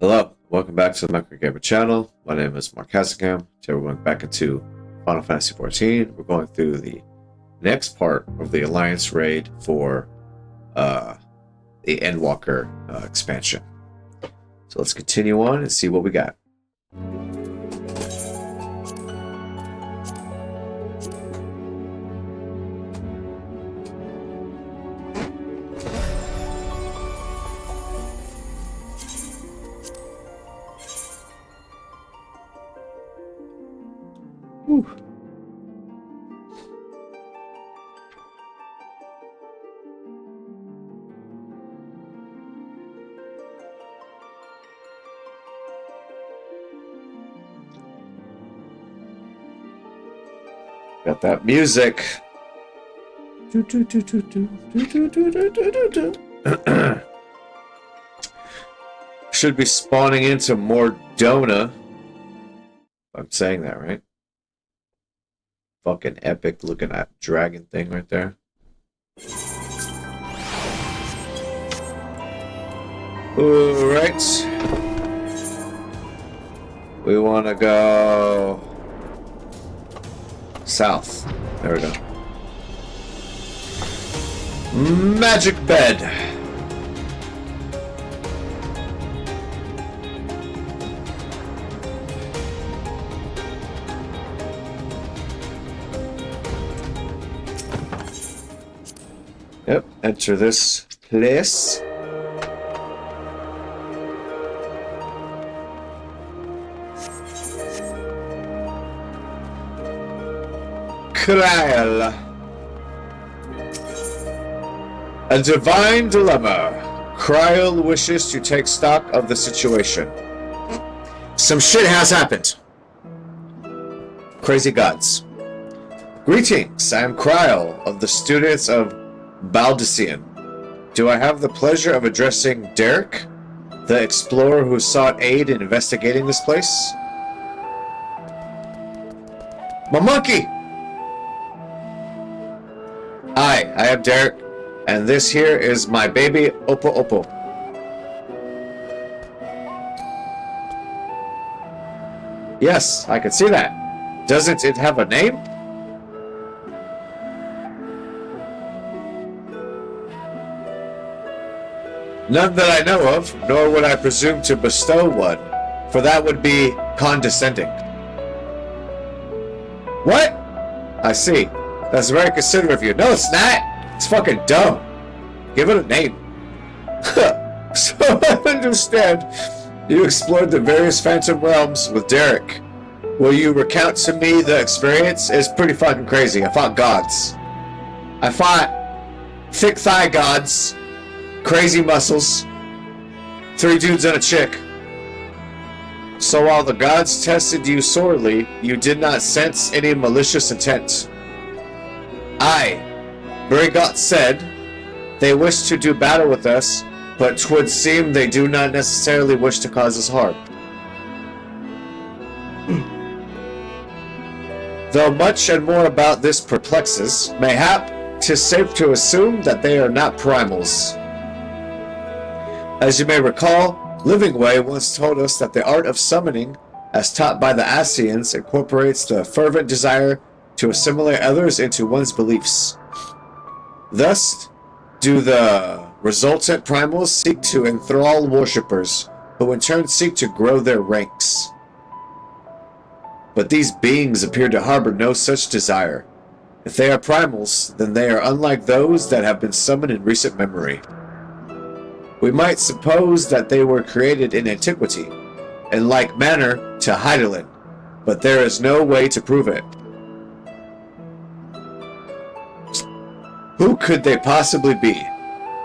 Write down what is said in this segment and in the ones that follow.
Hello, welcome back to the Micro Gamer channel. My name is Mark Hasselkamp. Today we're going back into Final Fantasy XIV. We're going through the next part of the Alliance raid for the Endwalker expansion. So let's continue on and see what we got. Whew. Got that music. Should be spawning into more Dona. I'm saying that right. Fucking epic looking at dragon thing right there. Alright. We want to go south. There we go. Magic bed. Yep, enter this place. Kryl. A divine dilemma. Kryl wishes to take stock of the situation. Some shit has happened. Crazy gods. Greetings, I am Kryl of the students of Baldician. Do I have the pleasure of addressing Derek, the explorer who sought aid in investigating this place? My monkey! I am Derek, and this here is my baby Oppo Oppo. Yes, I can see that. Doesn't it have a name? None that I know of, nor would I presume to bestow one, for that would be condescending. What? I see. That's very considerate of you. No, it's not. It's fucking dumb. Give it a name. So I understand you explored the various phantom realms with Derek. Will you recount to me the experience? It's pretty fucking crazy. I fought gods. I fought thick thigh gods. Crazy muscles. 3 dudes and a chick. So while the gods tested you sorely, you did not sense any malicious intent. Brigot said, they wish to do battle with us, but 'twould seem they do not necessarily wish to cause us harm. Though much and more about this perplexes, mayhap 'tis safe to assume that they are not primals. As you may recall, Livingway once told us that the art of summoning, as taught by the Asians, incorporates the fervent desire to assimilate others into one's beliefs. Thus, do the resultant primals seek to enthrall worshippers, who in turn seek to grow their ranks. But these beings appear to harbor no such desire. If they are primals, then they are unlike those that have been summoned in recent memory. We might suppose that they were created in antiquity, in like manner to Heidelin, but there is no way to prove it. Who could they possibly be?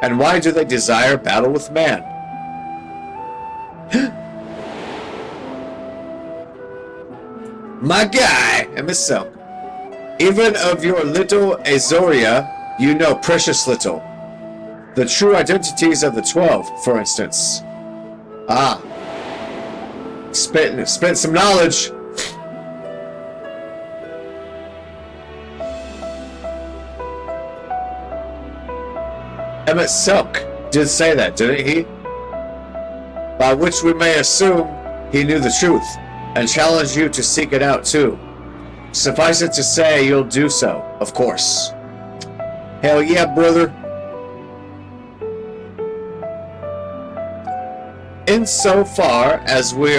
And why do they desire battle with man? My guy, myself. Even of your little Azoria, you know precious little. The true identities of the 12, for instance. Ah. Spent some knowledge. Emmett Silk did say that, didn't he? by which we may assume he knew the truth, and challenge you to seek it out too. Suffice it to say, you'll do so, of course. Hell yeah, brother. Insofar as we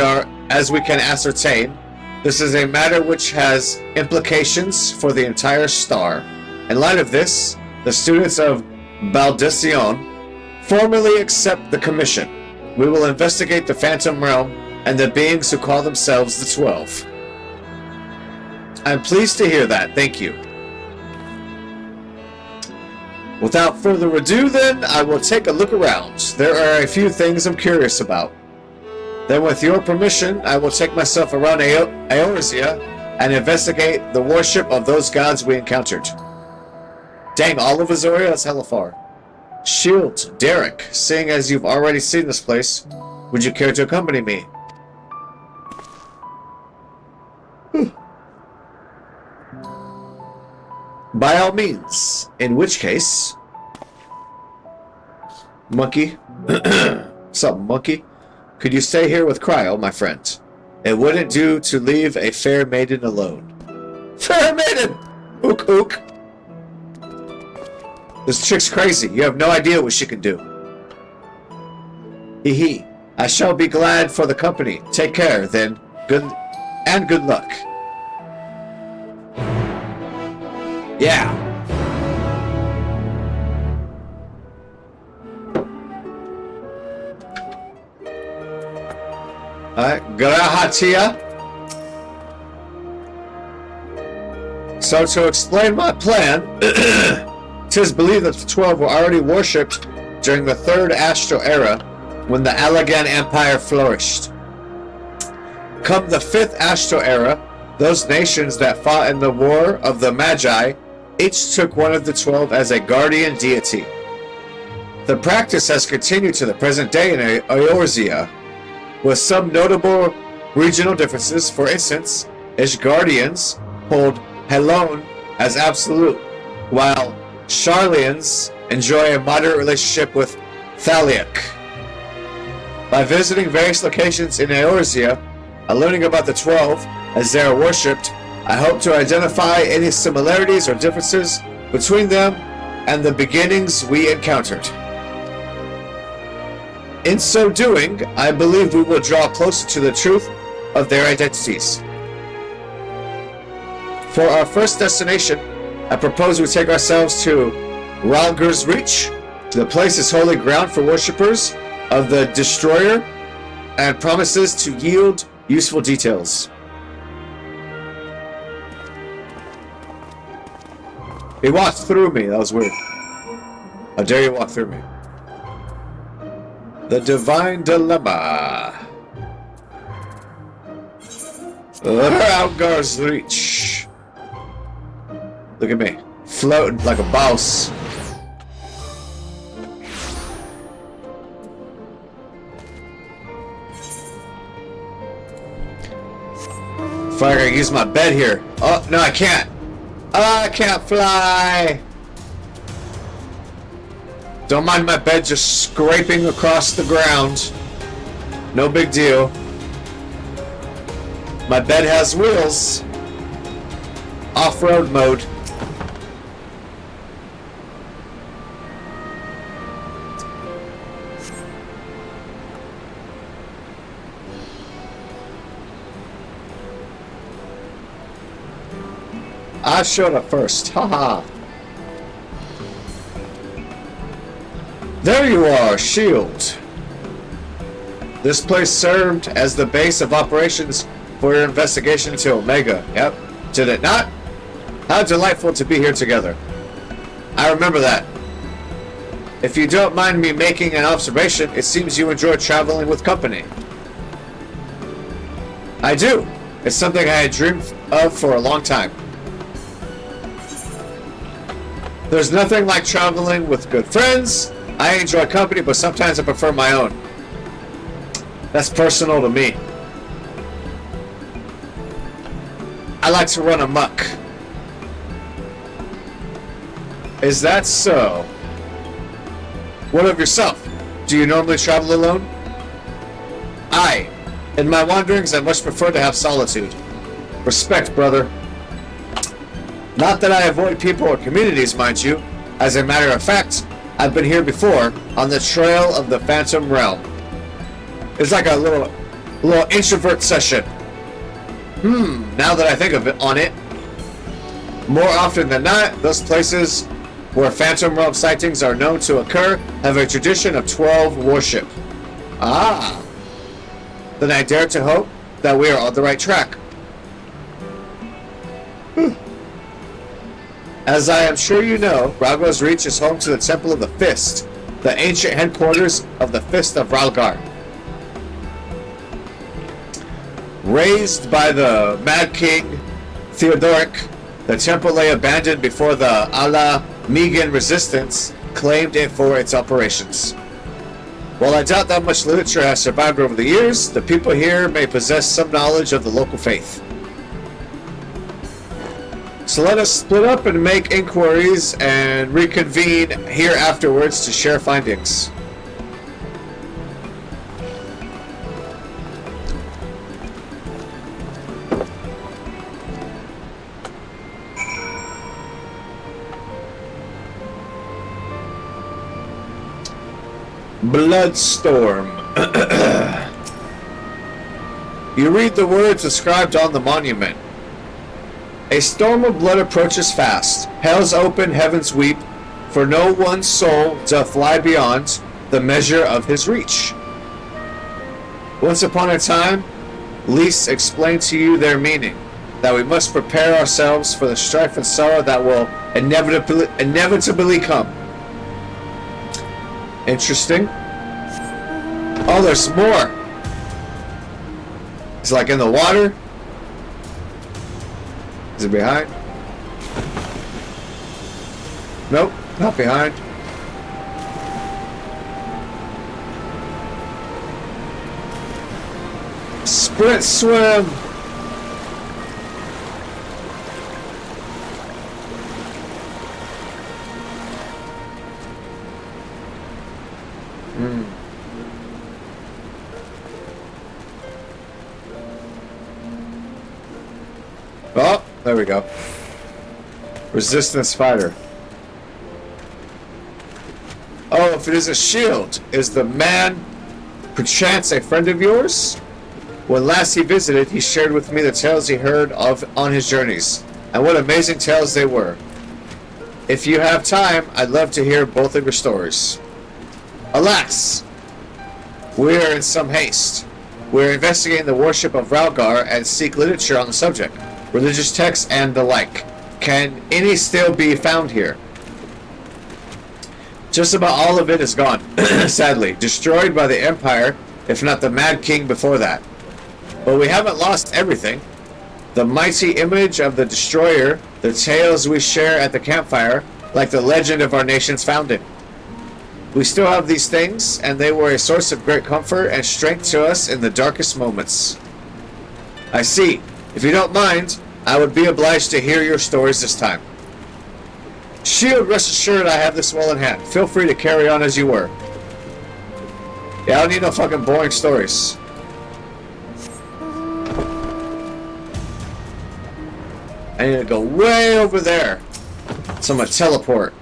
can ascertain, this is a matter which has implications for the entire star. In light of this, the students of Baldicion formally accept the commission. We will investigate the Phantom Realm and the beings who call themselves the 12. I'm pleased to hear that, thank you. Without further ado then, I will take a look around. There are a few things I'm curious about. Then with your permission, I will take myself around Eorzea and investigate the worship of those gods we encountered. Dang, all of Azoria? That's hella far. Shield, Derek, seeing as you've already seen this place, would you care to accompany me? By all means. In which case... Monkey? What's up, monkey? Could you stay here with Cryo, my friend? It wouldn't do to leave a fair maiden alone. Fair maiden! Ook ook. This chick's crazy. You have no idea what she can do. Hee hee. I shall be glad for the company. Take care, then. Good luck. Yeah. Alright, Grahatia. So to explain my plan, 'tis believed that the 12 were already worshipped during the Third Astral Era when the Allagan Empire flourished. Come the Fifth Astral Era, those nations that fought in the War of the Magi each took one of the 12 as a guardian deity. The practice has continued to the present day in Eorzea, with some notable regional differences. For instance, its guardians hold Helon as absolute, while Sharlians enjoy a moderate relationship with Thaliak. By visiting various locations in Eorzea and learning about the 12 as they are worshipped, I hope to identify any similarities or differences between them and the beginnings we encountered. In so doing, I believe we will draw closer to the truth of their identities. For our first destination, I propose we take ourselves to Ralger's Reach. The place is holy ground for worshippers of the Destroyer and promises to yield useful details. He walked through me. That was weird. How dare you walk through me? The Divine Dilemma. Ralger's Reach. Look at me. Floating like a boss. If I can use my bed here. Oh, no, I can't. Oh, I can't fly. Don't mind my bed just scraping across the ground. No big deal. My bed has wheels. Off-road mode. I showed up first. Haha. There you are, Shield. This place served as the base of operations for your investigation into Omega. Yep. Did it not? How delightful to be here together. I remember that. If you don't mind me making an observation, it seems you enjoy traveling with company. I do. It's something I had dreamed of for a long time. There's nothing like traveling with good friends. I enjoy company, but sometimes I prefer my own. That's personal to me. I like to run amok. Is that so? What of yourself? Do you normally travel alone? Aye. In my wanderings, I much prefer to have solitude. Respect, brother. Not that I avoid people or communities, mind you. As a matter of fact, I've been here before, on the trail of the Phantom Realm. It's like a little introvert session. Now that I think of it, on it, more often than not, those places where Phantom Realm sightings are known to occur have a tradition of 12 worship. Ah. Then I dare to hope that we are on the right track. As I am sure you know, Ralgar's Reach is home to the Temple of the Fist, the ancient headquarters of the Fist of Ralgar. Raised by the Mad King Theodoric, the temple lay abandoned before the Ala Megan resistance claimed it for its operations. While I doubt that much literature has survived over the years, the people here may possess some knowledge of the local faith. So let us split up and make inquiries and reconvene here afterwards to share findings. Bloodstorm. You read the words inscribed on the monument. A storm of blood approaches fast. Hell's open, heavens weep, for no one soul doth lie beyond the measure of his reach. Once upon a time, Lys explained to you their meaning, that we must prepare ourselves for the strife and sorrow that will inevitably come. Interesting. Oh, there's more. It's like in the water. Is it behind? Nope, not behind. Sprint swim. Oh, there we go. Resistance fighter. Oh, if it is a shield, is the man perchance a friend of yours? When last he visited, he shared with me the tales he heard of on his journeys, and what amazing tales they were. If you have time, I'd love to hear both of your stories. Alas, we are in some haste. We're investigating the worship of Ralgar and seek literature on the subject. Religious texts and the like. Can any still be found here? Just about all of it is gone, sadly, destroyed by the Empire, if not the Mad King before that. But we haven't lost everything. The mighty image of the Destroyer, the tales we share at the campfire, like the legend of our nation's founding. We still have these things, and they were a source of great comfort and strength to us in the darkest moments. I see. If you don't mind, I would be obliged to hear your stories this time. Shield, rest assured I have this well in hand. Feel free to carry on as you were. Yeah, I don't need no fucking boring stories. I need to go way over there. So I'm gonna teleport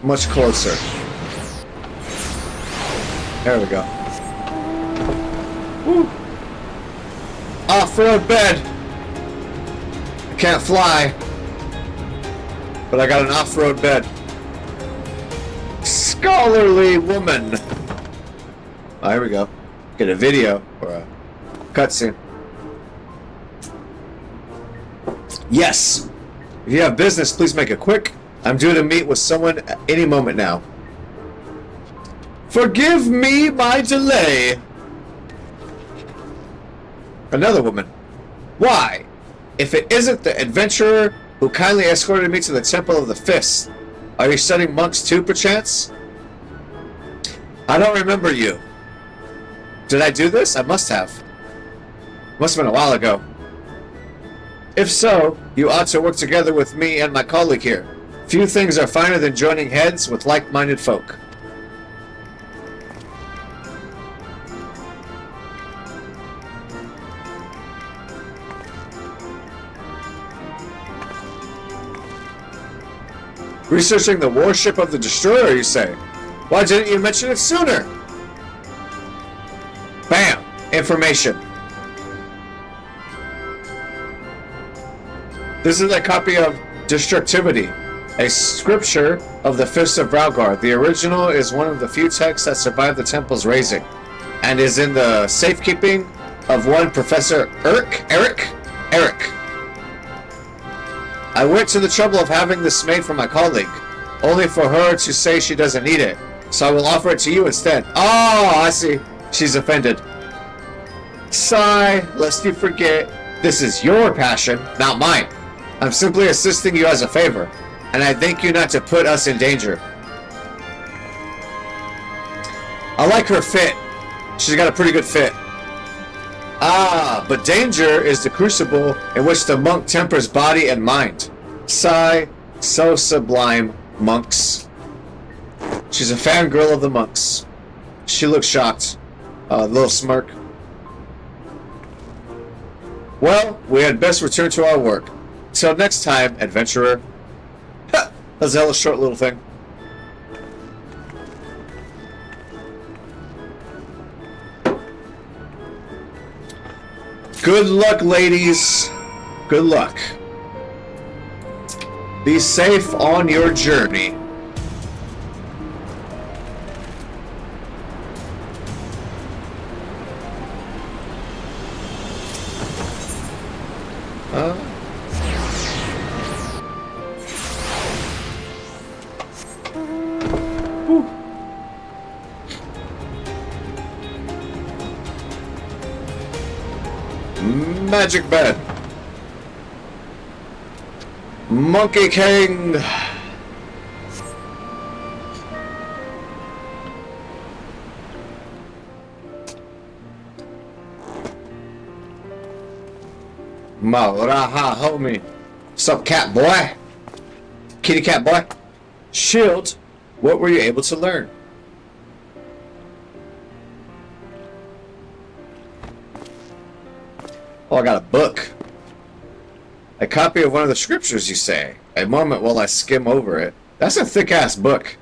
much closer. There we go. Woo. Off-road bed. I can't fly, but I got an off-road bed. Scholarly woman. Oh, here we go. Get a video or a cutscene. Yes. If you have business, please make it quick. I'm due to meet with someone any moment now. Forgive me my delay. Another woman. Why? If it isn't the adventurer who kindly escorted me to the Temple of the Fist, are you studying monks too, perchance? I don't remember you. Did I do this? I must have. Must have been a while ago. If so, you ought to work together with me and my colleague here. Few things are finer than joining heads with like-minded folk. Researching the warship of the destroyer, you say? Why didn't you mention it sooner? Bam! Information. This is a copy of Destructivity, a scripture of the Fist of Ralgar. The original is one of the few texts that survived the temple's razing, and is in the safekeeping of one Professor Eric. I went to the trouble of having this made for my colleague, only for her to say she doesn't need it, so I will offer it to you instead. Oh, I see. She's offended. Sigh, lest you forget, this is your passion, not mine. I'm simply assisting you as a favor, and I thank you not to put us in danger. I like her fit. She's got a pretty good fit. Ah, but danger is the crucible in which the monk tempers body and mind. Sigh, so sublime, monks. She's a fangirl of the monks. She looks shocked. A little smirk. Well, we had best return to our work. Till next time, adventurer. Ha! That's a hella short little thing. Good luck, ladies. Good luck. Be safe on your journey. Magic bed. Monkey King. Raha, homie. Sup, cat boy? Kitty cat boy? Shield, what were you able to learn? Oh, I got a book. A copy of one of the scriptures, you say? A moment while I skim over it. That's a thick-ass book.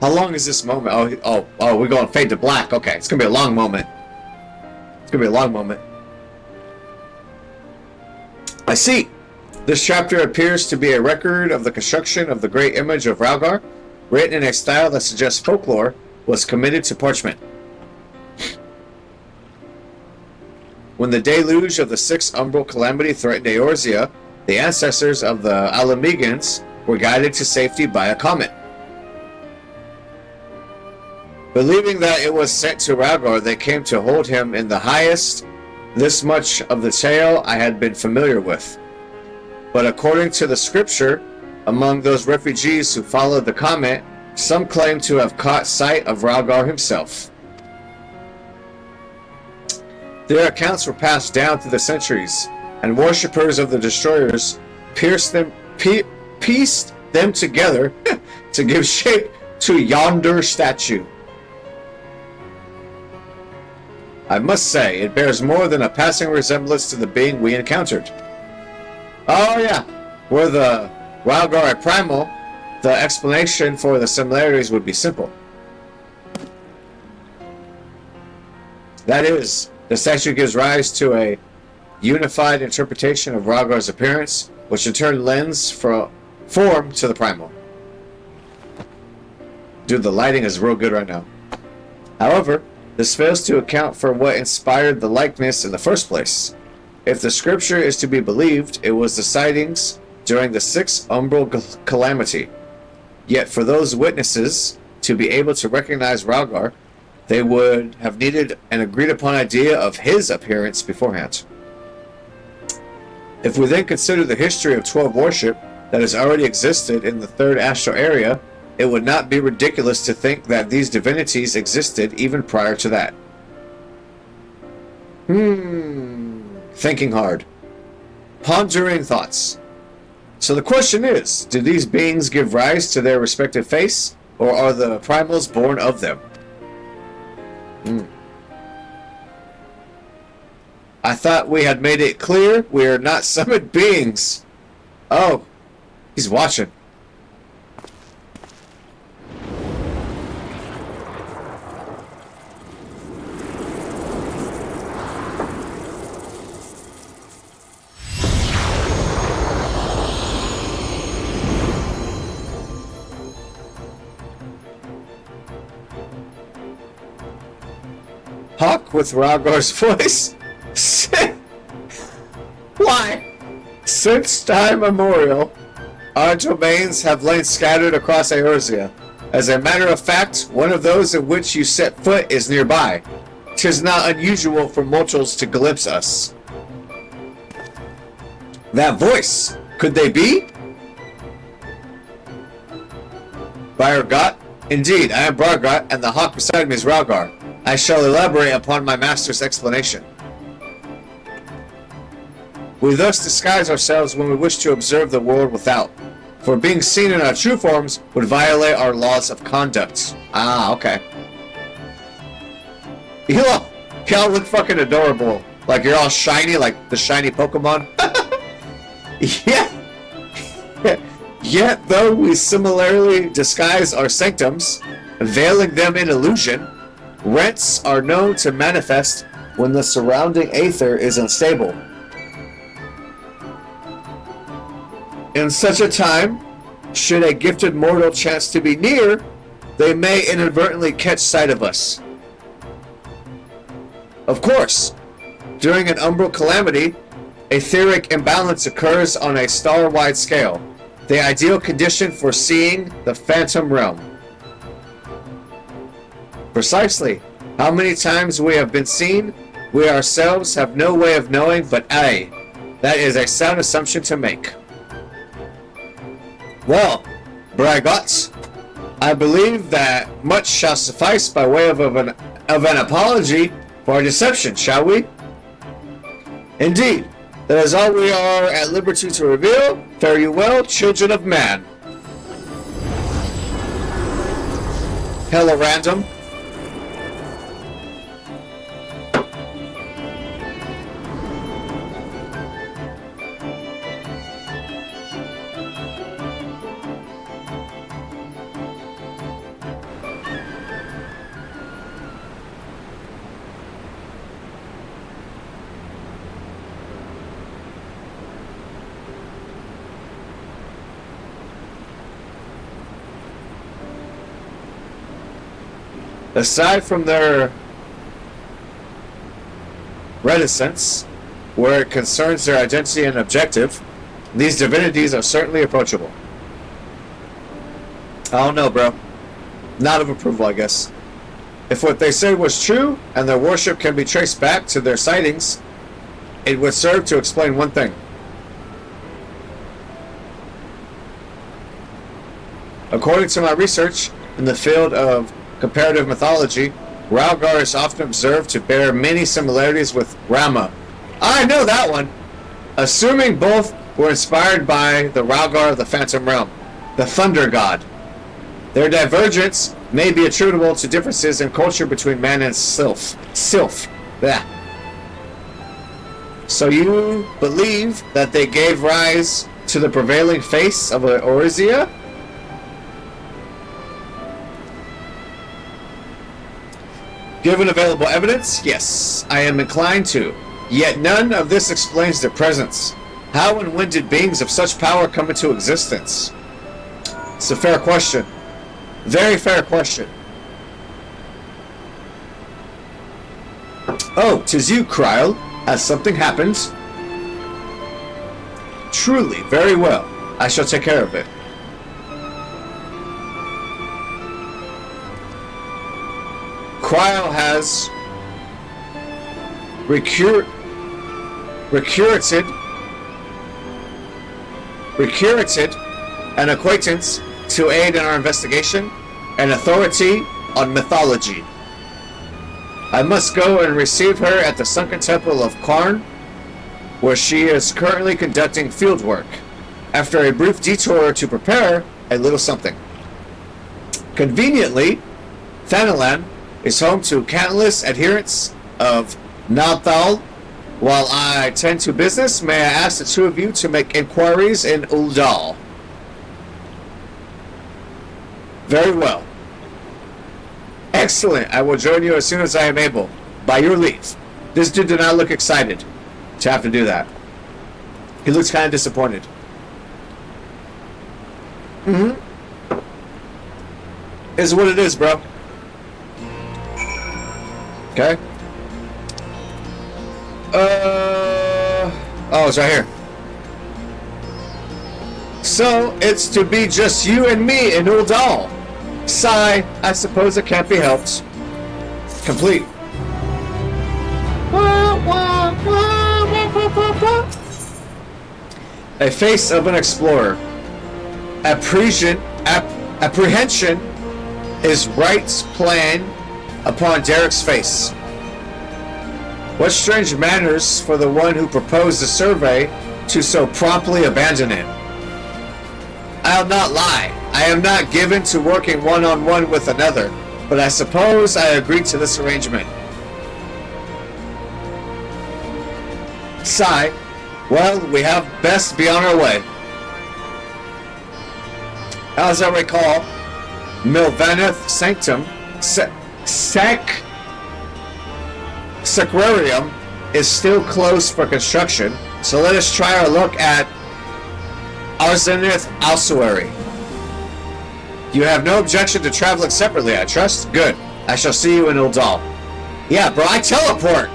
How long is this moment? Oh, we're going fade to black. Okay, it's gonna be a long moment. It's gonna be a long moment. I see. This chapter appears to be a record of the construction of the great image of Ralgar, written in a style that suggests folklore was committed to parchment. When the deluge of the sixth umbral calamity threatened Eorzea, the ancestors of the Alamegans were guided to safety by a comet. Believing that it was sent to Ralgar, they came to hold him in the highest. This much of the tale I had been familiar with. But according to the scripture, among those refugees who followed the comet, some claim to have caught sight of Ralgar himself. Their accounts were passed down through the centuries, and worshippers of the destroyers pieced them together to give shape to yonder statue. I must say, it bears more than a passing resemblance to the being we encountered. Oh yeah, were the Ralgar a primal, the explanation for the similarities would be simple. That is, the statue gives rise to a unified interpretation of Ralgar's appearance, which in turn lends form to the primal. Dude, the lighting is real good right now. However, this fails to account for what inspired the likeness in the first place. If the scripture is to be believed, it was the sightings during the sixth umbral calamity. Yet for those witnesses to be able to recognize Ralgar, they would have needed an agreed-upon idea of his appearance beforehand. If we then consider the history of 12 worship that has already existed in the third astral area, it would not be ridiculous to think that these divinities existed even prior to that. Thinking hard. Pondering thoughts. So the question is, do these beings give rise to their respective face, or are the primals born of them? I thought we had made it clear we are not summoned beings. Oh, he's watching. Hawk with Ralgar's voice. Why? Since time immemorial, our domains have lain scattered across Eorzea. As a matter of fact, one of those in which you set foot is nearby. 'Tis not unusual for mortals to glimpse us. That voice, could they be? Bargot? Indeed, I am Bargot, and the hawk beside me is Ralgar. I shall elaborate upon my master's explanation. We thus disguise ourselves when we wish to observe the world without, for being seen in our true forms would violate our laws of conduct. Ah, okay. Y'all look fucking adorable. Like you're all shiny, like the shiny Pokemon. Yeah. Yet, though we similarly disguise our sanctums, veiling them in illusion, rents are known to manifest when the surrounding aether is unstable. In such a time, should a gifted mortal chance to be near, they may inadvertently catch sight of us. Of course, during an umbral calamity, etheric imbalance occurs on a star-wide scale, the ideal condition for seeing the phantom realm. Precisely how many times we have been seen, we ourselves have no way of knowing, but aye, that is a sound assumption to make. Well, Bragots, I believe that much shall suffice by way of an apology for our deception, shall we? Indeed, that is all we are at liberty to reveal. Fare you well, children of man. Hello, random. Aside from their reticence, where it concerns their identity and objective, these divinities are certainly approachable. I don't know, bro. Not of approval, I guess. If what they said was true, and their worship can be traced back to their sightings, it would serve to explain one thing. According to my research in the field of comparative mythology, Ralgar is often observed to bear many similarities with Rama. I know that one! Assuming both were inspired by the Ralgar of the Phantom Realm, the Thunder God. Their divergence may be attributable to differences in culture between man and sylph. Blech. So you believe that they gave rise to the prevailing face of Eorzea? Given available evidence, yes, I am inclined to. Yet none of this explains their presence. How and when did beings of such power come into existence? It's a fair question. Very fair question. Oh, 'tis you, Kryl. Has something happened? Truly, very well. I shall take care of it. Kryl has recruited an acquaintance to aid in our investigation, an authority on mythology. I must go and receive her at the sunken temple of Karn, where she is currently conducting field work, after a brief detour to prepare a little something. Conveniently, Thanalan is home to countless adherents of Nalthal. While I tend to business, may I ask the two of you to make inquiries in Uldal? Very well. Excellent. I will join you as soon as I am able. By your leave. This dude did not look excited to have to do that. He looks kind of disappointed. Is what it is, bro. Okay? Oh, it's right here. So, it's to be just you and me in Uldal. Sigh, I suppose it can't be helped. Complete. A face of an explorer. Apprehension is Wright's plan upon Derek's face. What strange manners for the one who proposed the survey to so promptly abandon it. I'll not lie, I am not given to working one-on-one with another, but I suppose I agreed to this arrangement. Sigh, well, we have best be on our way. As I recall, Milvaneth Sanctum Sacrarium is still closed for construction, so let us try our luck at Arzenith Ossuary. You have no objection to traveling separately, I trust? Good. I shall see you in Uldal. Yeah, bro, I teleport!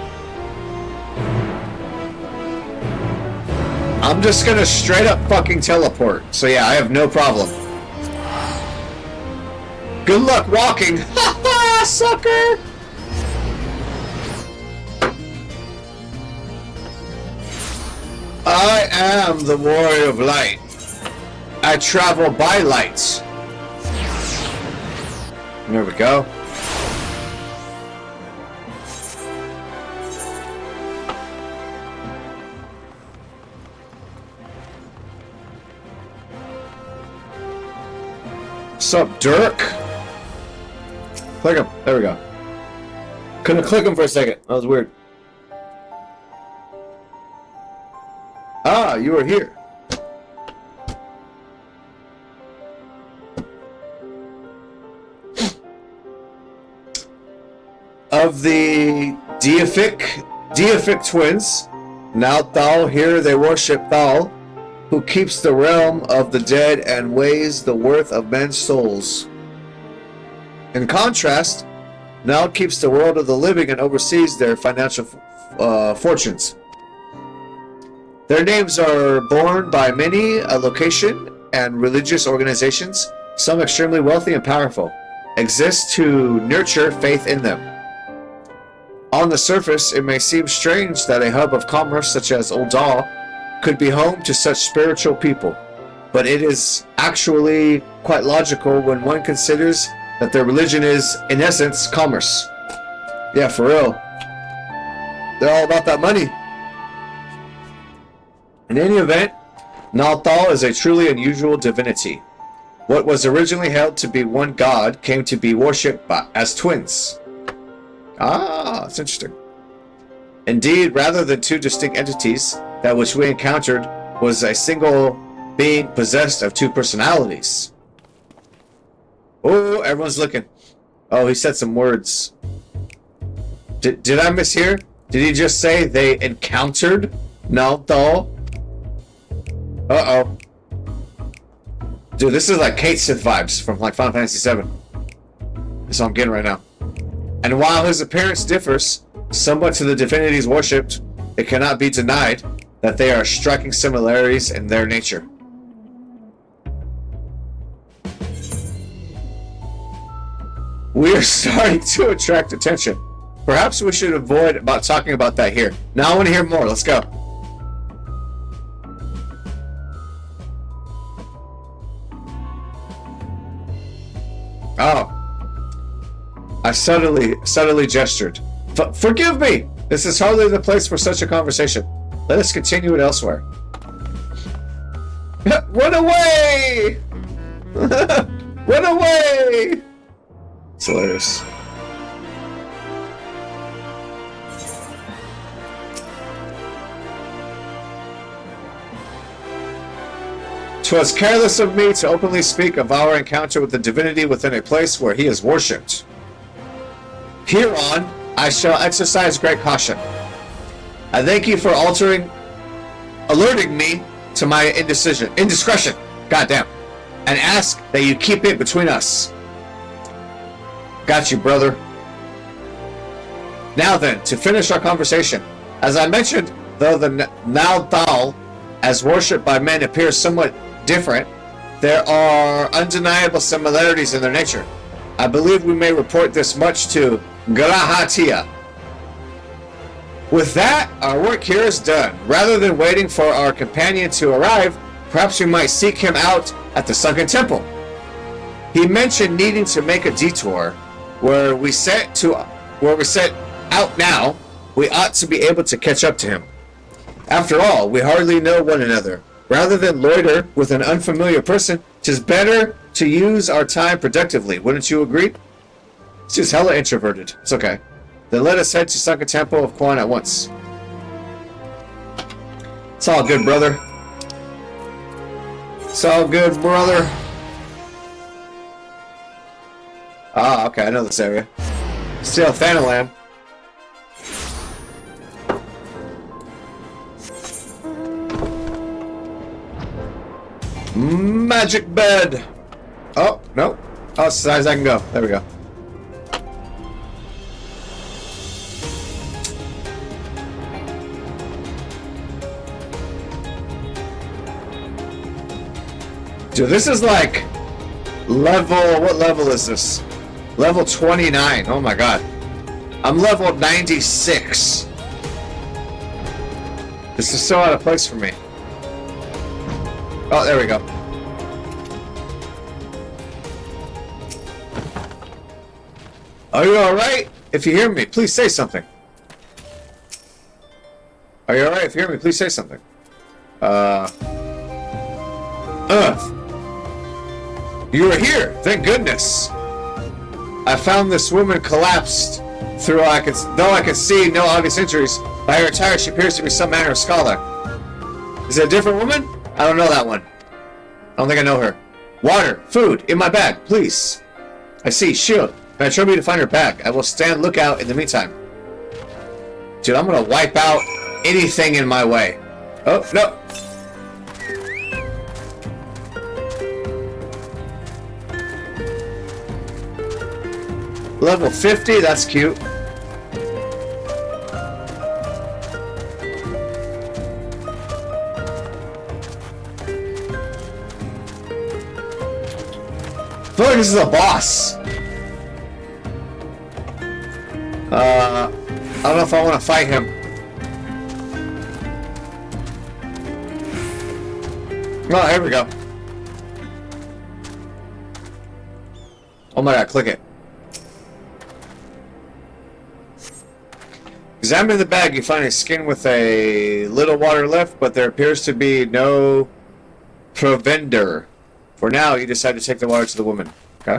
I'm just gonna straight up fucking teleport. So yeah, I have no problem. Good luck walking! Ha ha, sucker! I am the warrior of light. I travel by light. There we go. Sup, Dirk? Click him. There we go. Couldn't click him for a second. That was weird. Ah, you are here. Of the deific twins, now Thal, here they worship Thal, who keeps the realm of the dead and weighs the worth of men's souls. In contrast, Now keeps the world of the living and oversees their financial fortunes. Their names are borne by many a location and religious organizations, some extremely wealthy and powerful, exist to nurture faith in them. On the surface, it may seem strange that a hub of commerce such as Uldal could be home to such spiritual people, but it is actually quite logical when one considers that their religion is, in essence, commerce. Yeah, for real. They're all about that money. In any event, Nalthal is a truly unusual divinity. What was originally held to be one god came to be worshipped as twins. Ah, that's interesting. Indeed, rather than two distinct entities, that which we encountered was a single being possessed of two personalities. Oh, everyone's looking. Oh, he said some words. Did I mishear? Did he just say they encountered Nalthal? Uh-oh. Dude, this is like Kate Sith vibes from like Final Fantasy VII. That's what I'm getting right now. And while his appearance differs somewhat to the divinities worshipped, it cannot be denied that they are striking similarities in their nature. We are starting to attract attention. Perhaps we should avoid talking about that here. Now I want to hear more. Let's go. Oh. I subtly gestured. Forgive me! This is hardly the place for such a conversation. Let us continue it elsewhere. Run away! Run away! It's hilarious. "'Twas careless of me to openly speak of our encounter with the divinity within a place where he is worshipped. Hereon, I shall exercise great caution. I thank you for alerting me to my indiscretion, goddamn, and ask that you keep it between us. Got you, brother. Now then, to finish our conversation, As I mentioned, though the Naldal, as worshipped by men, appears somewhat different, there are undeniable similarities in their nature. I believe we may report this much to Grahatia. With that, our work here is done. Rather than waiting for our companion to arrive, perhaps we might seek him out at the sunken temple. He mentioned needing to make a detour. Where we set out now, we ought to be able to catch up to him. After all, we hardly know one another. Rather than loiter with an unfamiliar person, it is better to use our time productively. Wouldn't you agree? It's just hella introverted. It's okay. Then let us head to Sunken Temple of Quan at once. It's all good, brother. It's all good, brother. Ah, okay, I know this area. Still Thanalan. Magic bed! Oh, no. Oh, it's as high as I can go. There we go. Dude, this is like level... What level is this? Level 29. Oh my god. I'm level 96. This is so out of place for me. Oh, there we go. Are you alright? If you hear me, please say something. Are you alright? If you hear me, please say something. You are here. Thank goodness. I found this woman collapsed though I could see no obvious injuries. By her attire, she appears to be some manner of scholar. Is it a different woman? I don't know that one. I don't think I know her. Water, food, in my bag, please. I see, shield. Can I trouble you to find her bag? I will stand lookout in the meantime. Dude, I'm gonna wipe out anything in my way. Oh, no. Level 50, that's cute. I feel like this is a boss. I don't know if I want to fight him. Oh, here we go. Oh my god, click it. Examine the bag, you find a skin with a little water left, but there appears to be no provender. For now, you decide to take the water to the woman. Okay?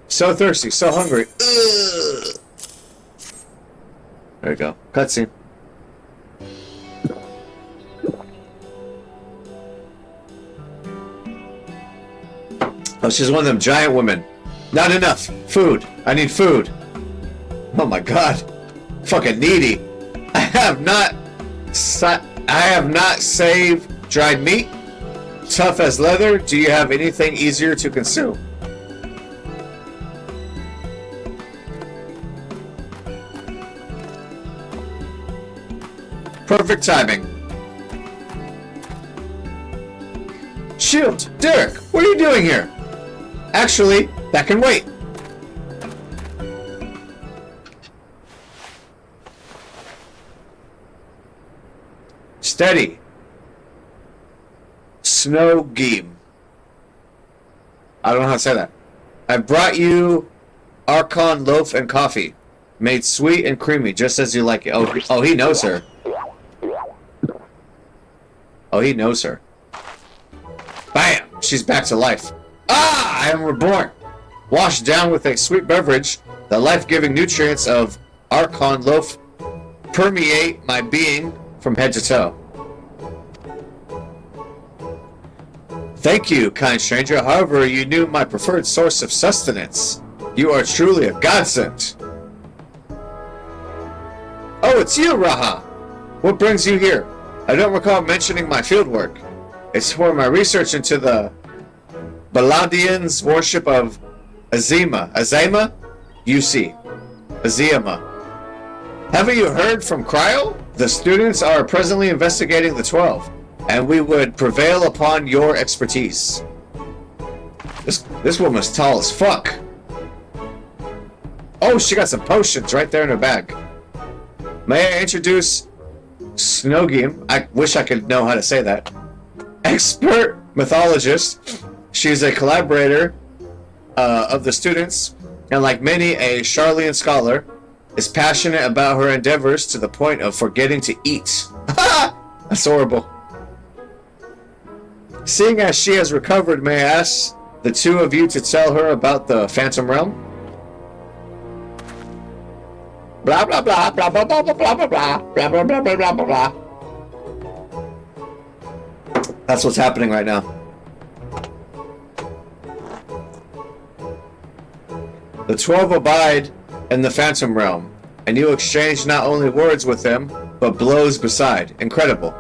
So thirsty, so hungry. Ugh. There we go. Cutscene. Oh, she's one of them giant women. Not enough. Food. I need food. Oh my god. Fucking needy. I have not saved dried meat. Tough as leather. Do you have anything easier to consume? Perfect timing. Shield! Derek! What are you doing here? Actually, that can wait. Steady. Snow Geem. I don't know how to say that. I brought you Archon loaf and coffee. Made sweet and creamy, just as you like it. Oh, he knows her. Oh, he knows her. Bam! She's back to life. Ah! I am reborn. Washed down with a sweet beverage, the life-giving nutrients of Archon loaf permeate my being from head to toe. Thank you, kind stranger. However, you knew my preferred source of sustenance. You are truly a godsend. Oh, it's you, Raha. What brings you here? I don't recall mentioning my fieldwork. It's for my research into the Baladians worship of Azima. Azima? UC. Azima. Haven't you heard from Cryo? The students are presently investigating the 12, and we would prevail upon your expertise. This woman's tall as fuck. Oh, she got some potions right there in her bag. May I introduce Snogim? I wish I could know how to say that. Expert mythologist. She's a collaborator of the students, and like many, a Charlian scholar, is passionate about her endeavors to the point of forgetting to eat. That's horrible. Seeing as she has recovered, may I ask the two of you to tell her about the Phantom Realm? Blah blah blah blah blah blah blah blah blah blah blah blah blah blah blah blah. That's what's happening right now. The 12 abide in the Phantom Realm, and you exchange not only words with them, but blows beside. Incredible.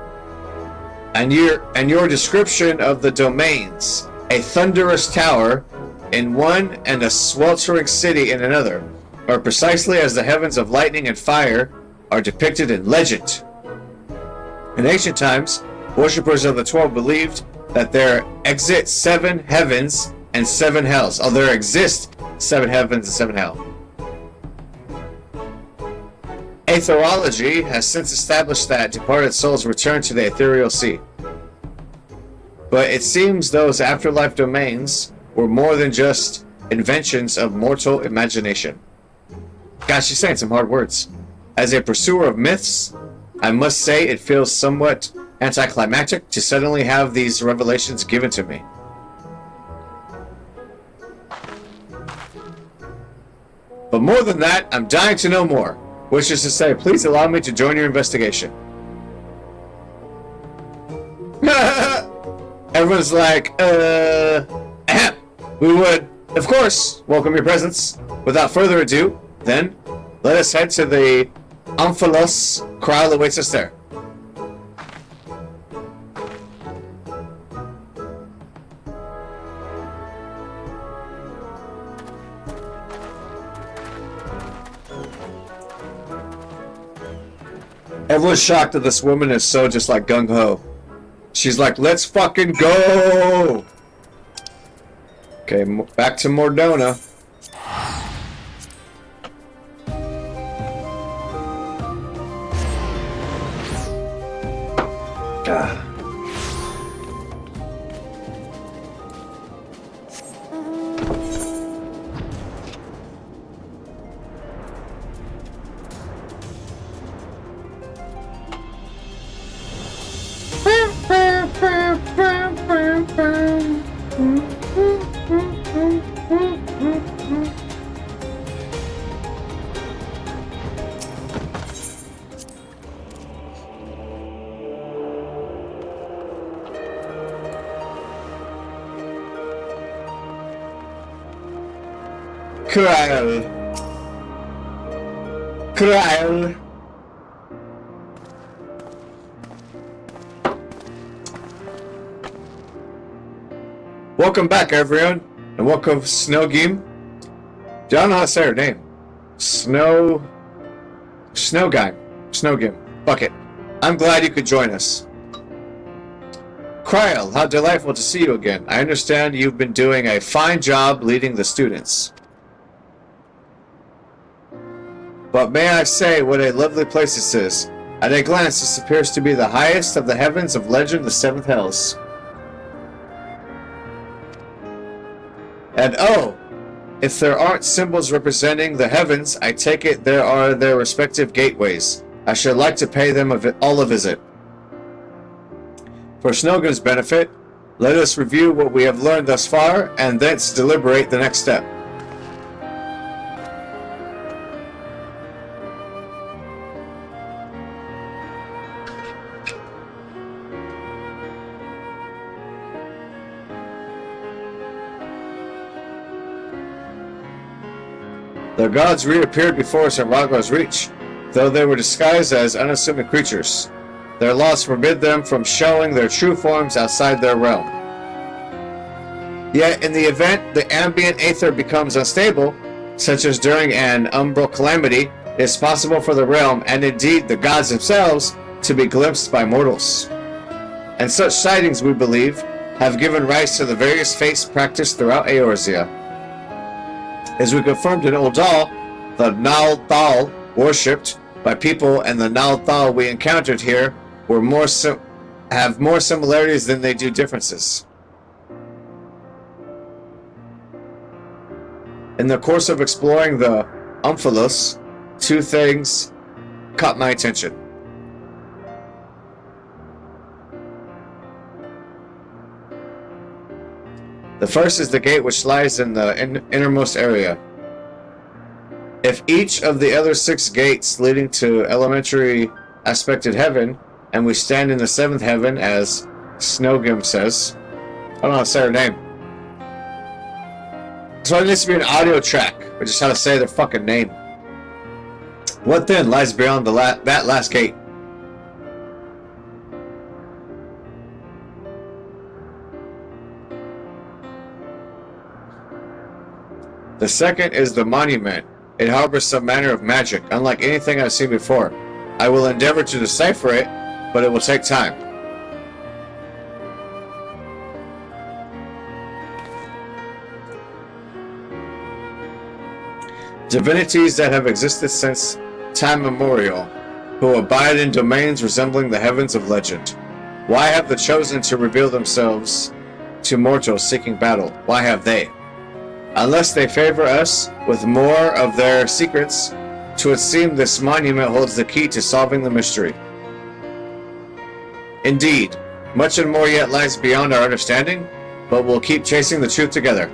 And your description of the domains, a thunderous tower in one and a sweltering city in another, are precisely as the heavens of lightning and fire are depicted in legend. In ancient times, worshippers of the 12 believed that there exist 7 heavens and 7 hells. Oh, there exist 7 heavens and 7 hell. Aetherology has since established that departed souls return to the ethereal sea. But it seems those afterlife domains were more than just inventions of mortal imagination. Gosh, she's saying some hard words. As a pursuer of myths, I must say it feels somewhat anticlimactic to suddenly have these revelations given to me. But more than that, I'm dying to know more. Which is to say, please allow me to join your investigation. Everyone's like, we would, of course, welcome your presence. Without further ado, then, let us head to the Amphilos. Crowd awaits us there. Everyone's shocked that this woman is so just like gung-ho. She's like, let's fucking go! Okay, back to Mordona. Ah. Kyle. Welcome back, everyone, and welcome Snogim. I don't know how to say her name. Snogim. Fuck it. I'm glad you could join us. Kryl, how delightful to see you again. I understand you've been doing a fine job leading the students. But may I say what a lovely place this is. At a glance, this appears to be the highest of the heavens of legend, the 7th hells. And oh, if there aren't symbols representing the heavens, I take it there are their respective gateways. I should like to pay them all a visit. For Snogim's benefit, let us review what we have learned thus far, and thence deliberate the next step. The gods reappeared before us in Raglar's Reach, though they were disguised as unassuming creatures. Their laws forbid them from showing their true forms outside their realm. Yet, in the event the ambient aether becomes unstable, such as during an umbral calamity, it is possible for the realm, and indeed the gods themselves, to be glimpsed by mortals. And such sightings, we believe, have given rise to the various faiths practiced throughout Eorzea. As we confirmed in Uldal, the Nalthal worshipped by people and the Nalthal we encountered here were have more similarities than they do differences. In the course of exploring the Umphalos, two things caught my attention. The first is the gate which lies in the innermost area. If each of the other 6 gates leading to elementary aspected heaven, and we stand in the 7th heaven, as Snowgim says. I don't know how to say her name. So it needs to be an audio track, or just how to say their fucking name. What then lies beyond that last gate? The second is the monument. It harbors some manner of magic, unlike anything I've seen before. I will endeavor to decipher it, but it will take time. Divinities that have existed since time immemorial, who abide in domains resembling the heavens of legend. Why have they chosen to reveal themselves to mortals seeking battle? Why have they? Unless they favor us with more of their secrets, 'twould seem this monument holds the key to solving the mystery. Indeed, much and more yet lies beyond our understanding, but we'll keep chasing the truth together.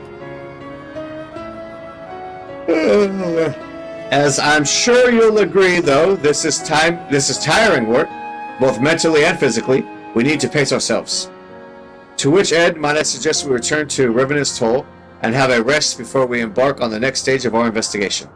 As I'm sure you'll agree, though, this is tiring work, both mentally and physically. We need to pace ourselves. To which end, might I suggest we return to Revenant's Toll and have a rest before we embark on the next stage of our investigation.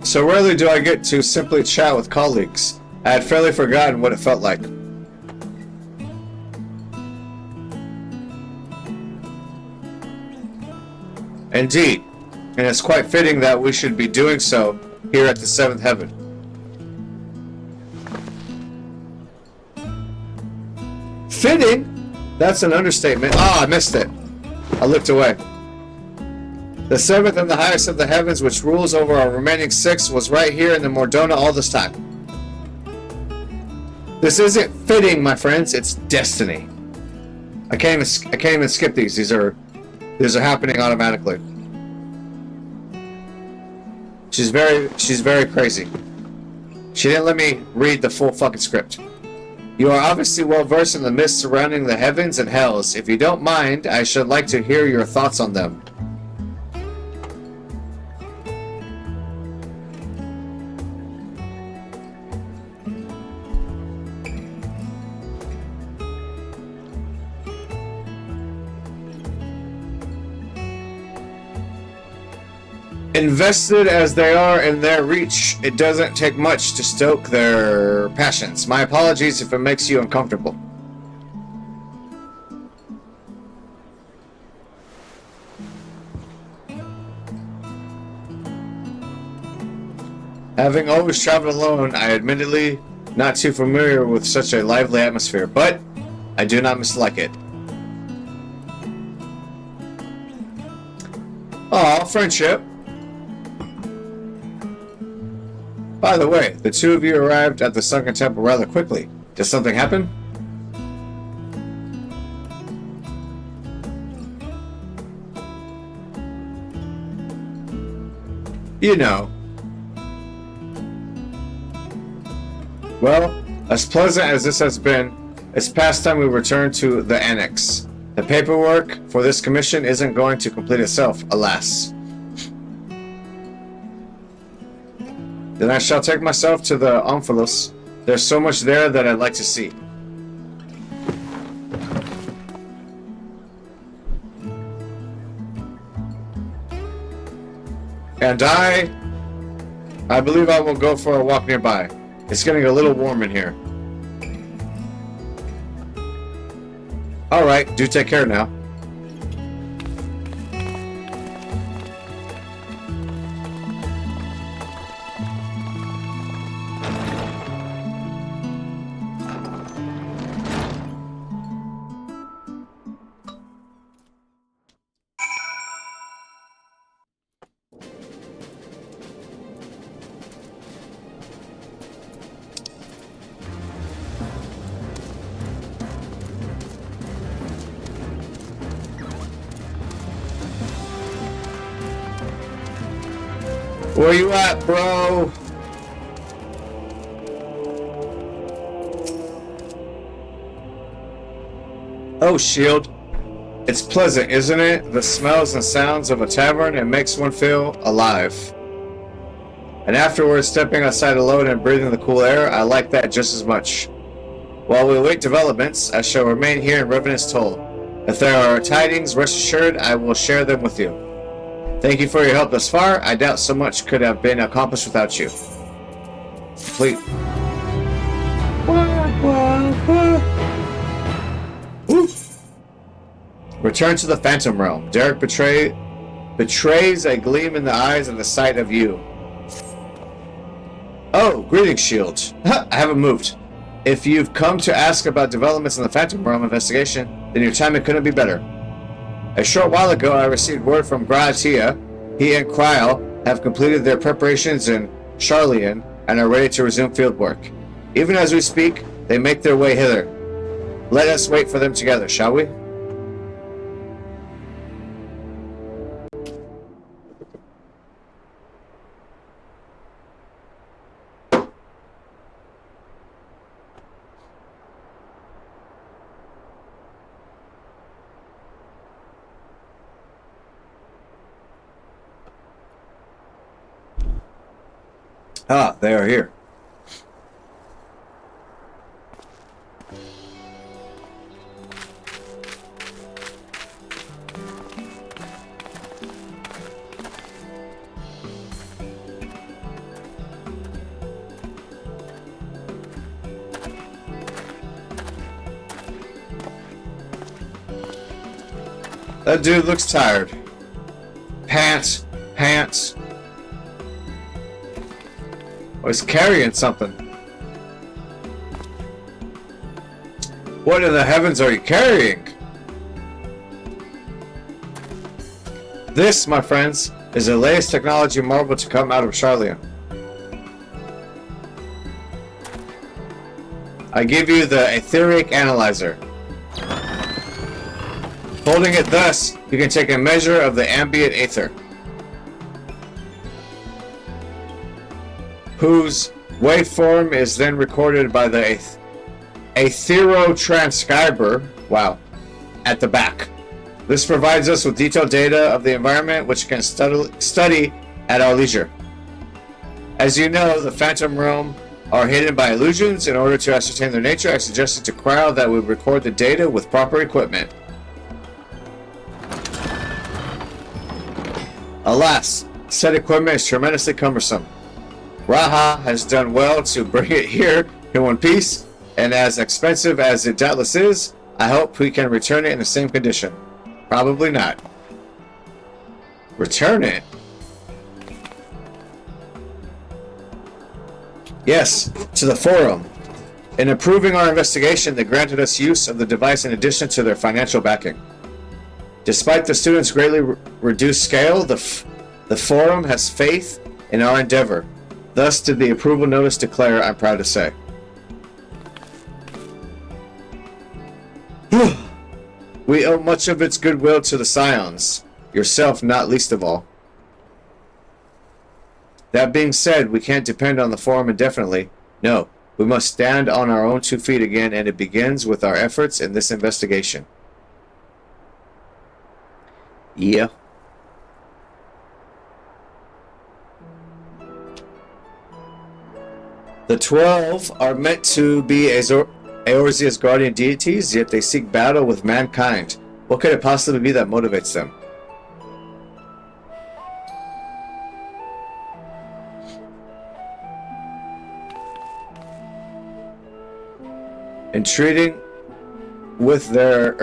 So rarely do I get to simply chat with colleagues. I had fairly forgotten what it felt like. Indeed, and it's quite fitting that we should be doing so here at the 7th heaven. Fitting? That's an understatement. Ah, I missed it. I looked away. The 7th and the highest of the heavens, which rules over our remaining 6, was right here in the Mordona all this time. This isn't fitting, my friends. It's destiny. I can't even skip these. These are happening automatically. She's very crazy. She didn't let me read the full fucking script. You are obviously well versed in the myths surrounding the heavens and hells. If you don't mind, I should like to hear your thoughts on them. Invested as they are in their reach, it doesn't take much to stoke their passions. My apologies if it makes you uncomfortable. Having always traveled alone, I admittedly not too familiar with such a lively atmosphere, but I do not mislike it. Aw, friendship. By the way, the two of you arrived at the Sunken Temple rather quickly. Did something happen? You know, Well, as pleasant as this has been, it's past time we return to the annex. The paperwork for this commission isn't going to complete itself, alas. Then I shall take myself to the Omphalos. There's so much there that I'd like to see. And I believe I will go for a walk nearby. It's getting a little warm in here. Alright, do take care now. Where you at, bro? Oh, Shield. It's pleasant, isn't it? The smells and sounds of a tavern, it makes one feel alive. And afterwards, stepping outside alone and breathing the cool air, I like that just as much. While we await developments, I shall remain here in Revenant's Toll. If there are tidings, rest assured, I will share them with you. Thank you for your help thus far. I doubt so much could have been accomplished without you. Complete. Return to the Phantom Realm. Derek betrays a gleam in the eyes at the sight of you. Oh, greetings, Shield. I haven't moved. If you've come to ask about developments in the Phantom Realm investigation, then your timing couldn't be better. A short while ago, I received word from Gratia. He and Kryl have completed their preparations in Charlian and are ready to resume field work. Even as we speak, they make their way hither. Let us wait for them together, shall we? Ah, they are here. That dude looks tired. Pants. Oh, he's carrying something. What in the heavens are you carrying? This, my friends, is the latest technology marvel to come out of Charlian. I give you the etheric analyzer. Holding it thus, you can take a measure of the ambient aether, whose waveform is then recorded by the aetherotranscriber, at the back. This provides us with detailed data of the environment which we can study at our leisure. As you know, the Phantom Realm are hidden by illusions. In order to ascertain their nature, I suggested to Kryl that we record the data with proper equipment. Alas, said equipment is tremendously cumbersome. Raha has done well to bring it here in one piece, and as expensive as it doubtless is, I hope we can return it in the same condition. Probably not. Return it? Yes, to the Forum. In approving our investigation, they granted us use of the device in addition to their financial backing. Despite the students' greatly reduced scale, the Forum has faith in our endeavor. Thus did the approval notice declare, I'm proud to say. We owe much of its goodwill to the Scions, yourself not least of all. That being said, we can't depend on the Forum indefinitely. No, We must stand on our own 2 feet again, and it begins with our efforts in this investigation. Yeah. The 12 are meant to be Eorzea's guardian deities, yet they seek battle with mankind. What could it possibly be that motivates them? In treating with them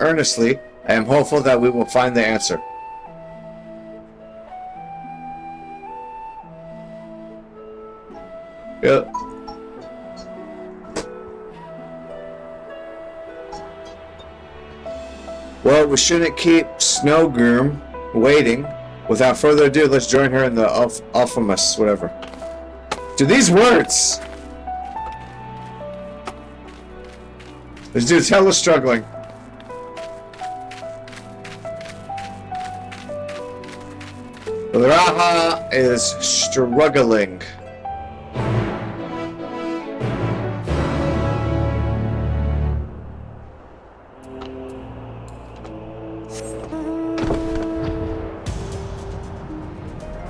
earnestly, I am hopeful that we will find the answer. Yep. Well, we shouldn't keep Snowgroom waiting. Without further ado, let's join her in the Alphamus, whatever. Dude, these words! This dude's hella struggling. Raha is struggling.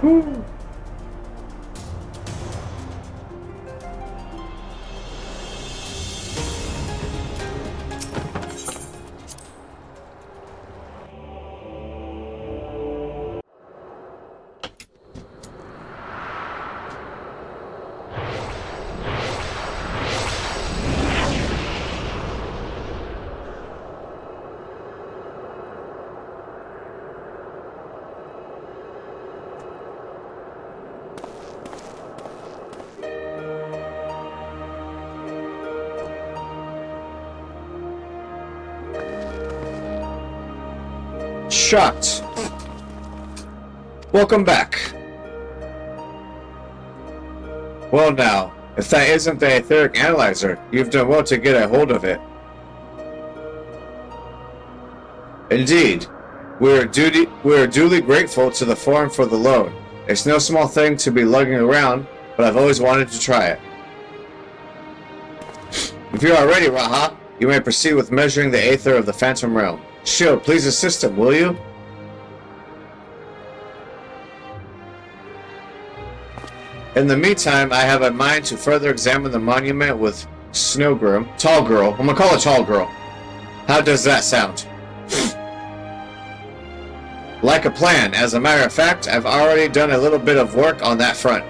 Woo. Shocked. Welcome back. Well now, if that isn't the etheric analyzer, you've done well to get a hold of it. Indeed, we are duly grateful to the Forum for the loan. It's no small thing to be lugging around, but I've always wanted to try it. If you are ready, Raha, you may proceed with measuring the aether of the Phantom Realm. Shield, please assist him, will you? In the meantime, I have in mind to further examine the monument with Snowgroom. Tall girl. I'm gonna call her Tall Girl. How does that sound? Like a plan. As a matter of fact, I've already done a little bit of work on that front.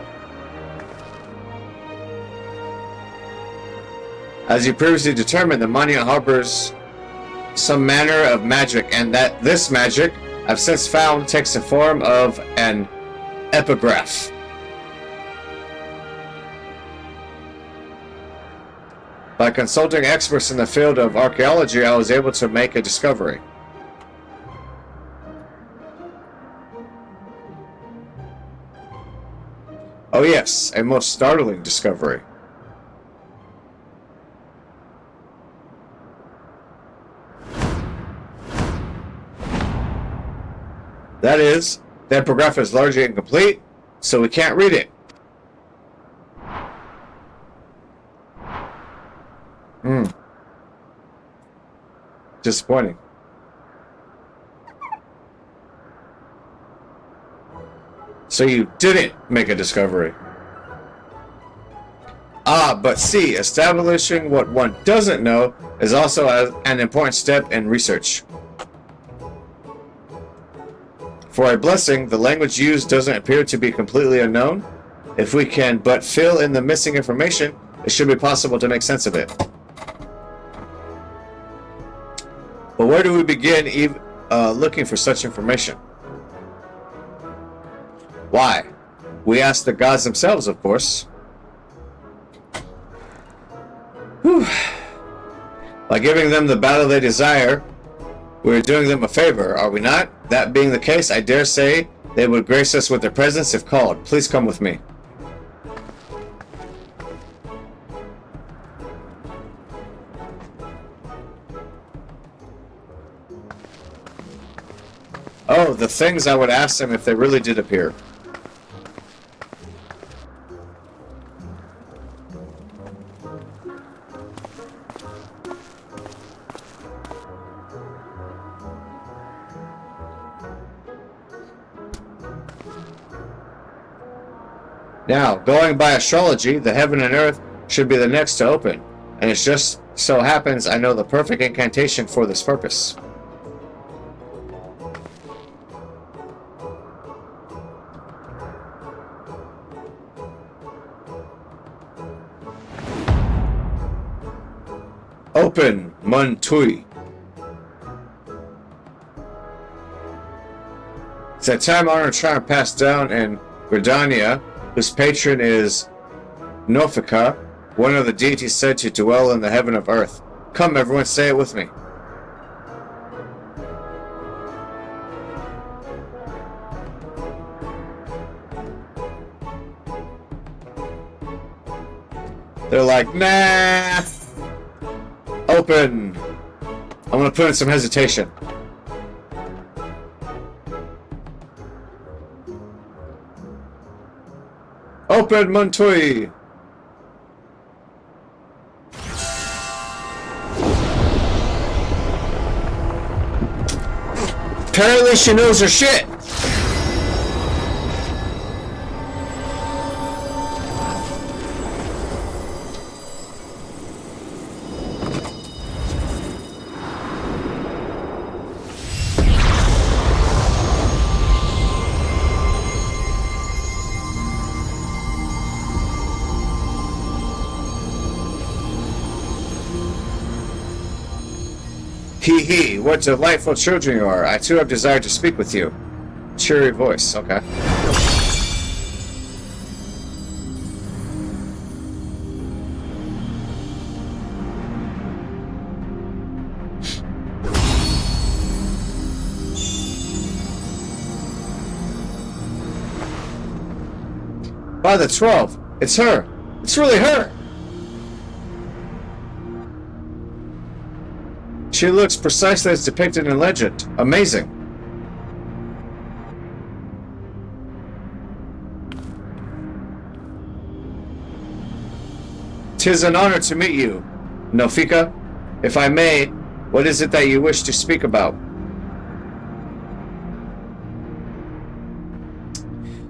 As you previously determined, the monument harbors some manner of magic, and that this magic, I've since found, takes the form of an epigraph. By consulting experts in the field of archaeology, I was able to make a discovery. Oh yes, a most startling discovery. That is, the epigraph is largely incomplete, so we can't read it. Disappointing. So you didn't make a discovery. But see, establishing what one doesn't know is also an important step in research. For a blessing, the language used doesn't appear to be completely unknown. If we can but fill in the missing information, it should be possible to make sense of it. But where do we begin looking for such information? Why? We ask the gods themselves, of course. Whew. By giving them the battle they desire, we're doing them a favor, are we not? That being the case, I dare say they would grace us with their presence if called. Please come with me. Oh, the things I would ask them if they really did appear. Now, going by astrology, the heaven and earth should be the next to open, and it just so happens I know the perfect incantation for this purpose. Open, Mun Tui. It's a time-honored shrine passed down in Gridania, whose patron is Nofika, one of the deities said to dwell in the heaven of earth. Come, everyone, say it with me. They're like, nah. Open. I'm gonna put in some hesitation. Open, Montui. Apparently she knows her shit. Hee hee, what delightful children you are. I too have desired to speak with you. Cheery voice, okay. By the 12, it's her. It's really her. She looks precisely as depicted in legend. Amazing. Tis an honor to meet you, Nofika. If I may, what is it that you wish to speak about?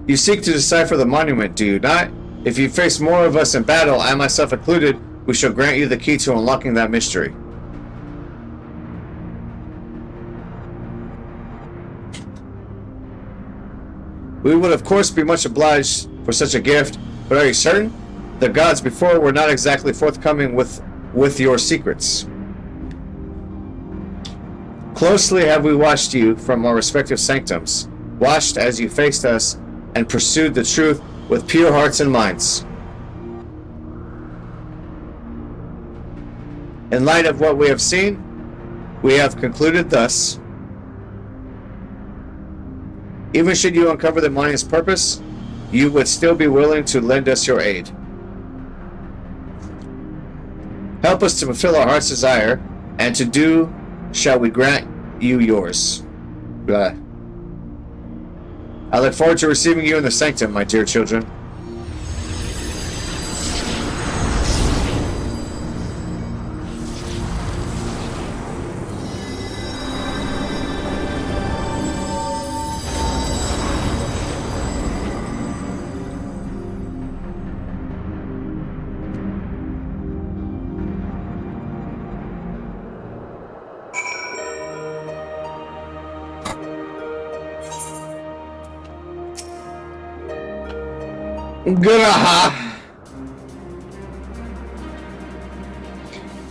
You seek to decipher the monument, do you not? If you face more of us in battle, I myself included, we shall grant you the key to unlocking that mystery. We would of course be much obliged for such a gift, but are you certain? The gods before were not exactly forthcoming with your secrets. Closely have we watched you from our respective sanctums, watched as you faced us and pursued the truth with pure hearts and minds. In light of what we have seen, we have concluded thus. Even should you uncover the monument's purpose, you would still be willing to lend us your aid. Help us to fulfill our heart's desire, and to do shall we grant you yours. I look forward to receiving you in the sanctum, my dear children.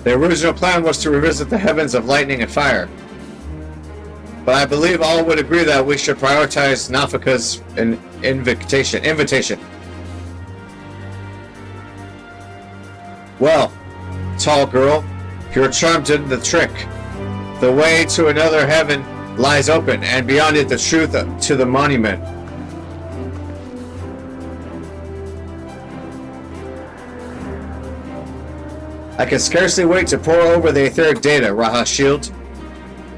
The original plan was to revisit the heavens of lightning and fire, but I believe all would agree that we should prioritize Nafika's invitation. Well, tall girl, your charm did the trick. The way to another heaven lies open, and beyond it the truth to the monument. I can scarcely wait to pour over the etheric data, Raha Shield.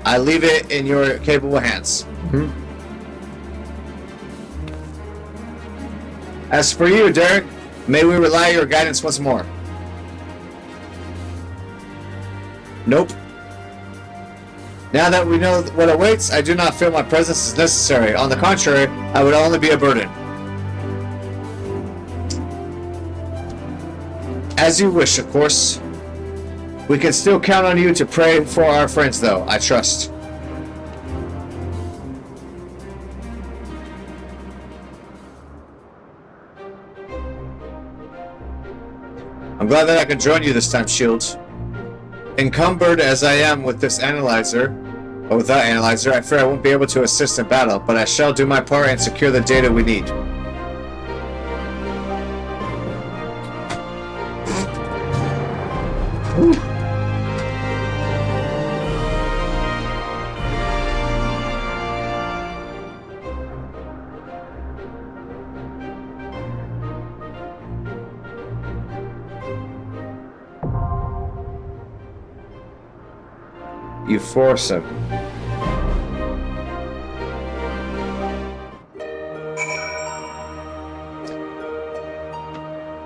I leave it in your capable hands. As for you, Derek, may we rely on your guidance once more. Nope. Now that we know what awaits, I do not feel my presence is necessary. On the contrary, I would only be a burden. As you wish, of course. We can still count on you to pray for our friends, though, I trust. I'm glad that I can join you this time, Shield. Encumbered as I am with this analyzer, or without analyzer, I fear I won't be able to assist in battle, but I shall do my part and secure the data we need. Euphrosyne.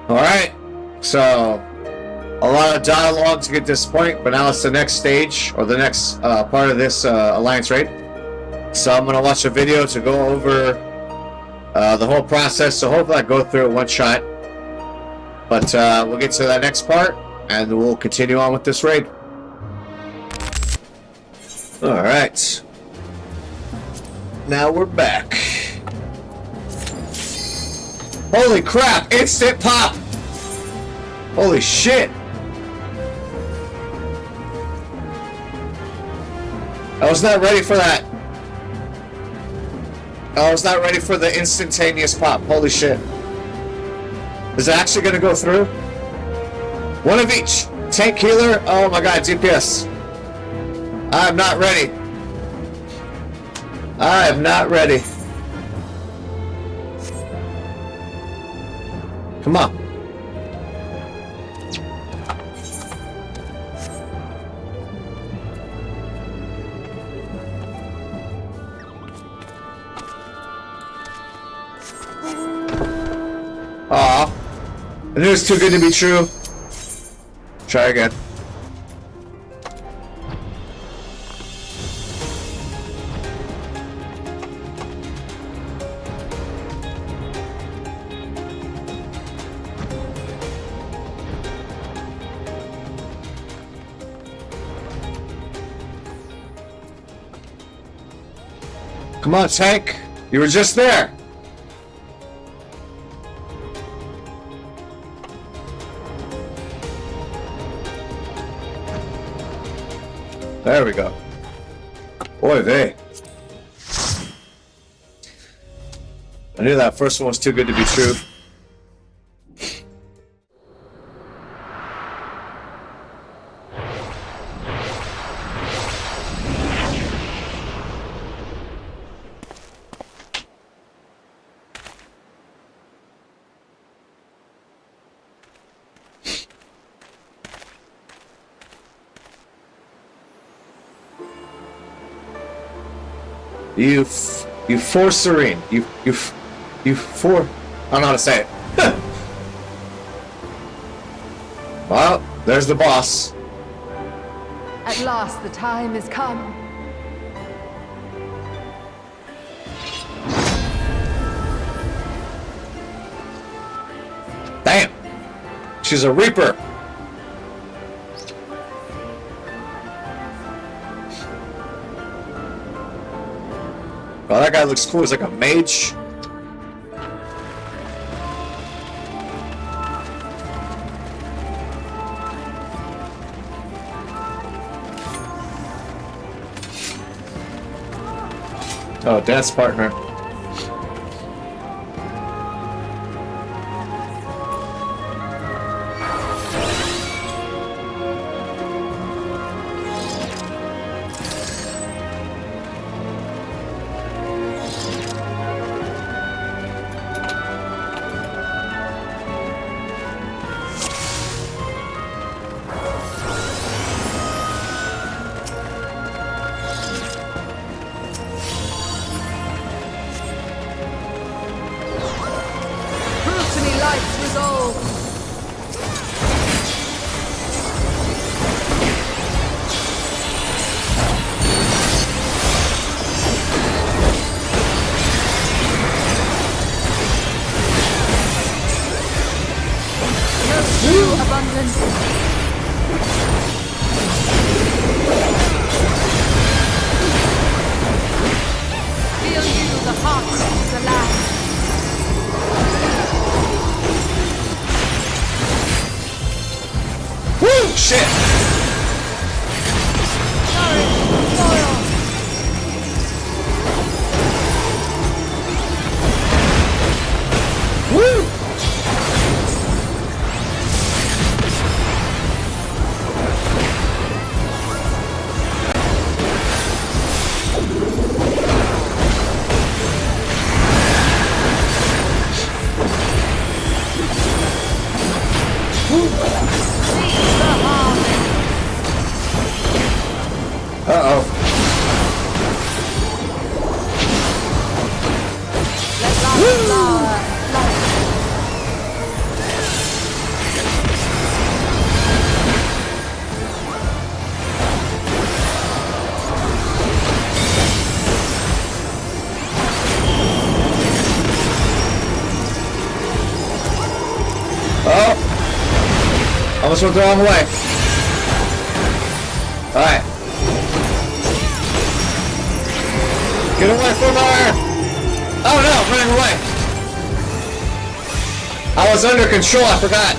Alright, so a lot of dialogue to get to this point, but now it's the next stage, or the next part of this Alliance raid. So I'm going to watch a video to go over the whole process, so hopefully I go through it one shot. But we'll get to that next part, and we'll continue on with this raid. Alright. Now we're back. Holy crap! Instant pop! Holy shit! I was not ready for that. I was not ready for the instantaneous pop. Holy shit. Is it actually gonna go through? One of each. Tank, healer. Oh my god, DPS. I'm not ready. I am not ready. Come on. Aw. I knew it was too good to be true. Try again. Come on, Tank. You were just there. There we go. Boy, they. I knew that first one was too good to be true. Euphrosyne. I don't know how to say it. Well, there's the boss. At last the time has come. Damn! She's a Reaper. Oh, that guy looks cool. He's like a mage. Oh, dance partner. return. Feel you the heart of the land. Woo! Shit! Nourish, loyal. Woo! Uh-oh. Let light flower flourish. Oh! Almost went the wrong way. Alright. Get away from her! Oh no, running away! I was under control, I forgot.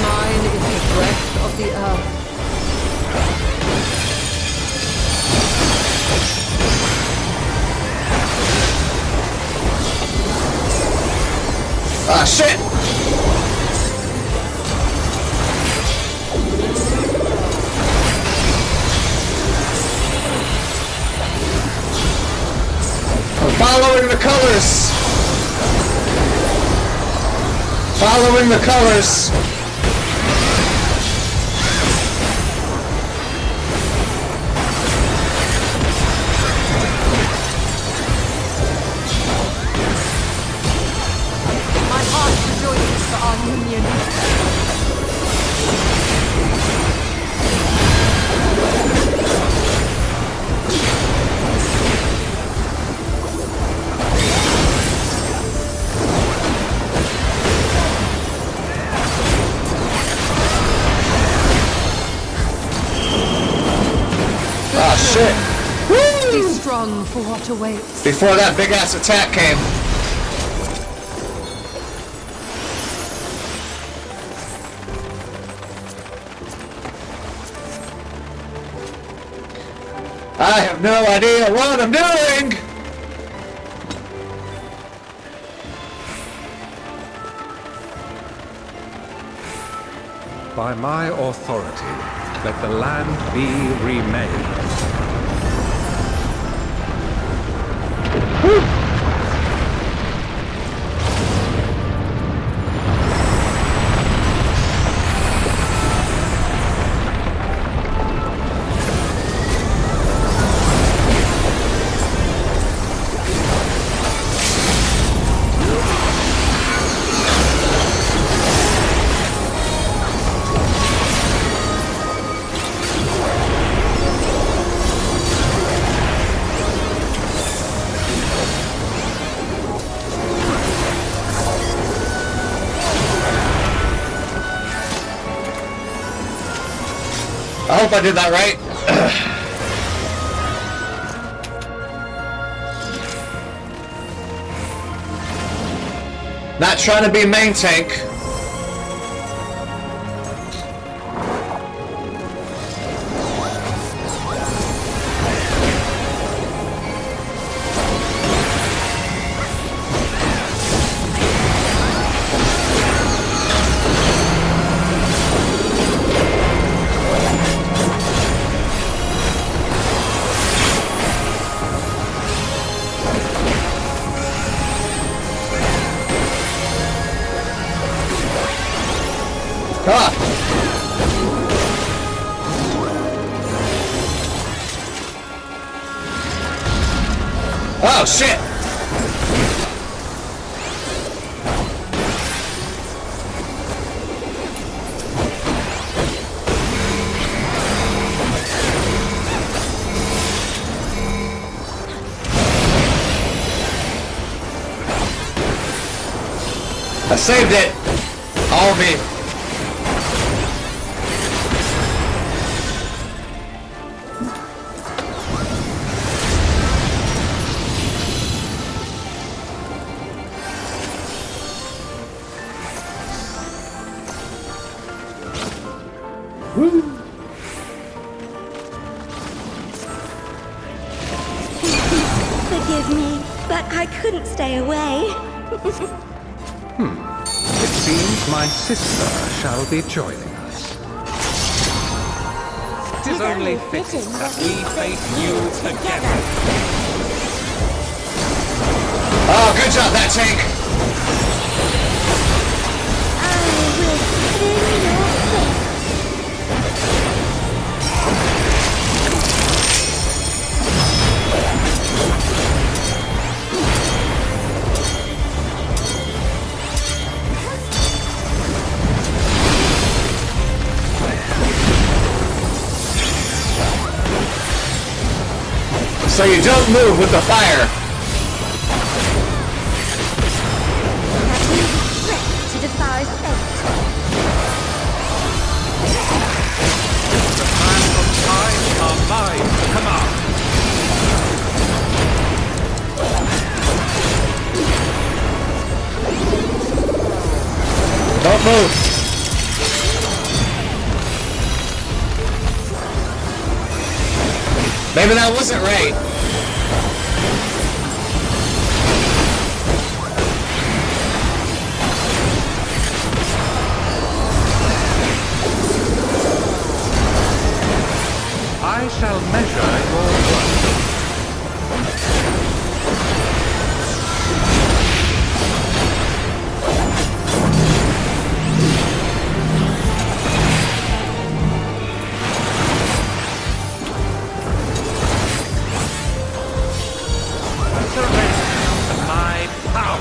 Mine is the breath of the earth. Ah, shit! I'm following the colors! Following the colors! My heart rejoices for our union. Ah, shit! Be Woo! strong for what awaits. Before that big ass attack came. I have no idea what I'm doing! By my authority, let the land be remade. I hope I did that right. Not trying to be main tank. Ah! Oh shit! I saved it! All me. Woo! Forgive me, but I couldn't stay away. It seems my sister shall be joining us. It is only fitting that we face you together. Oh, good job, that tank! I will spin your face. So you don't move with the fire. To defy fate. The hands of time are mine to command. Don't move. Maybe that wasn't right. I shall measure your worth. Surrender to my power.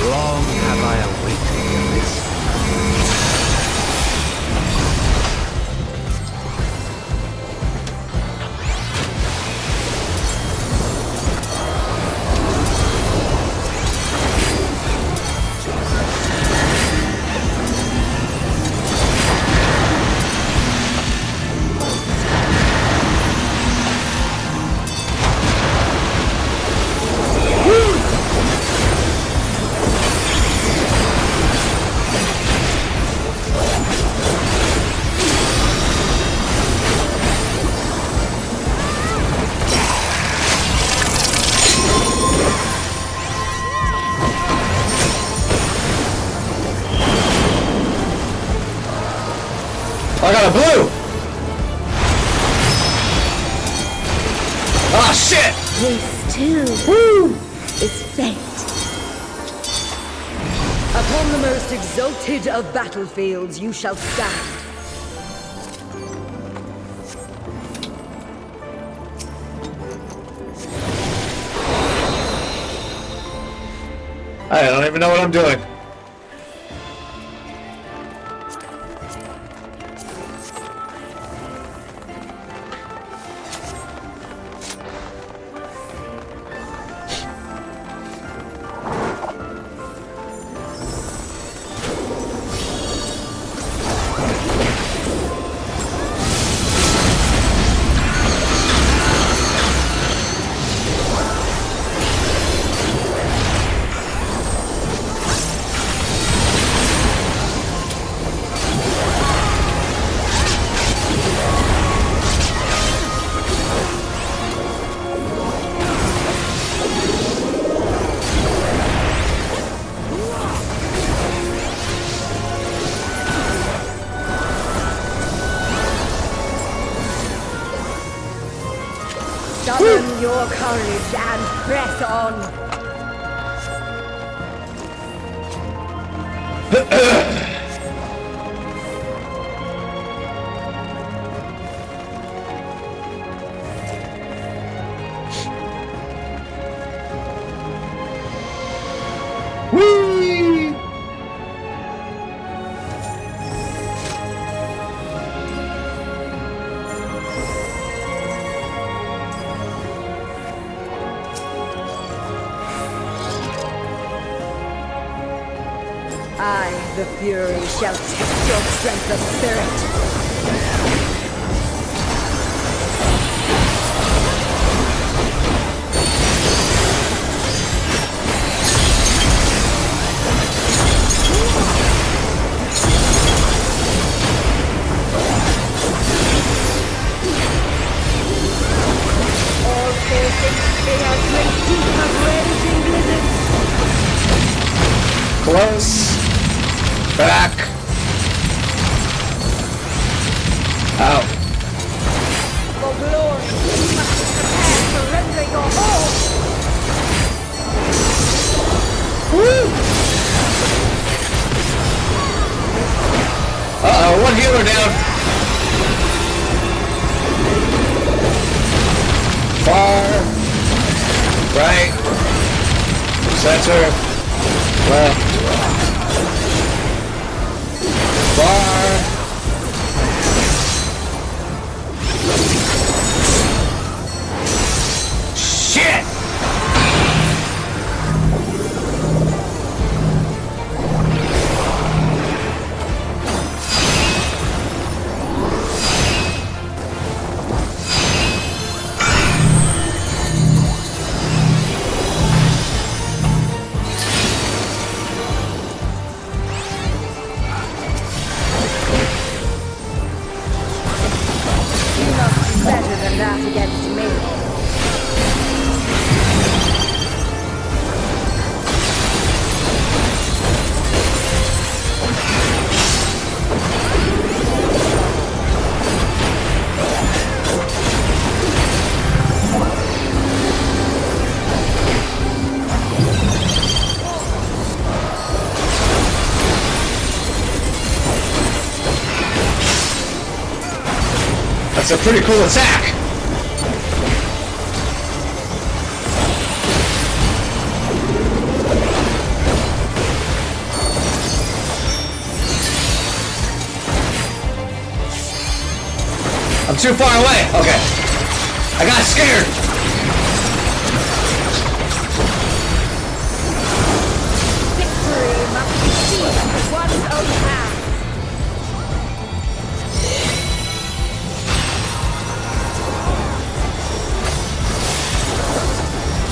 Long have I awaited this. I got a blue! Ah, shit! This too Woo! is fate. Upon the most exalted of battlefields you shall stand. I don't even know what I'm doing. Summon your courage and press on. Whee! I, the Fury, shall test your strength of spirit. All forces, they are great deep of raging blizzards. Close. Back. Out. For glory, you must prepare for rendering your all. Woo! Uh-oh, one healer down. Far. Right. Center. Left. Far. Shit! You must be better than that against me. That's a pretty cool attack. I'm too far away. Okay. I got scared. Victory must be seized with one's own hand.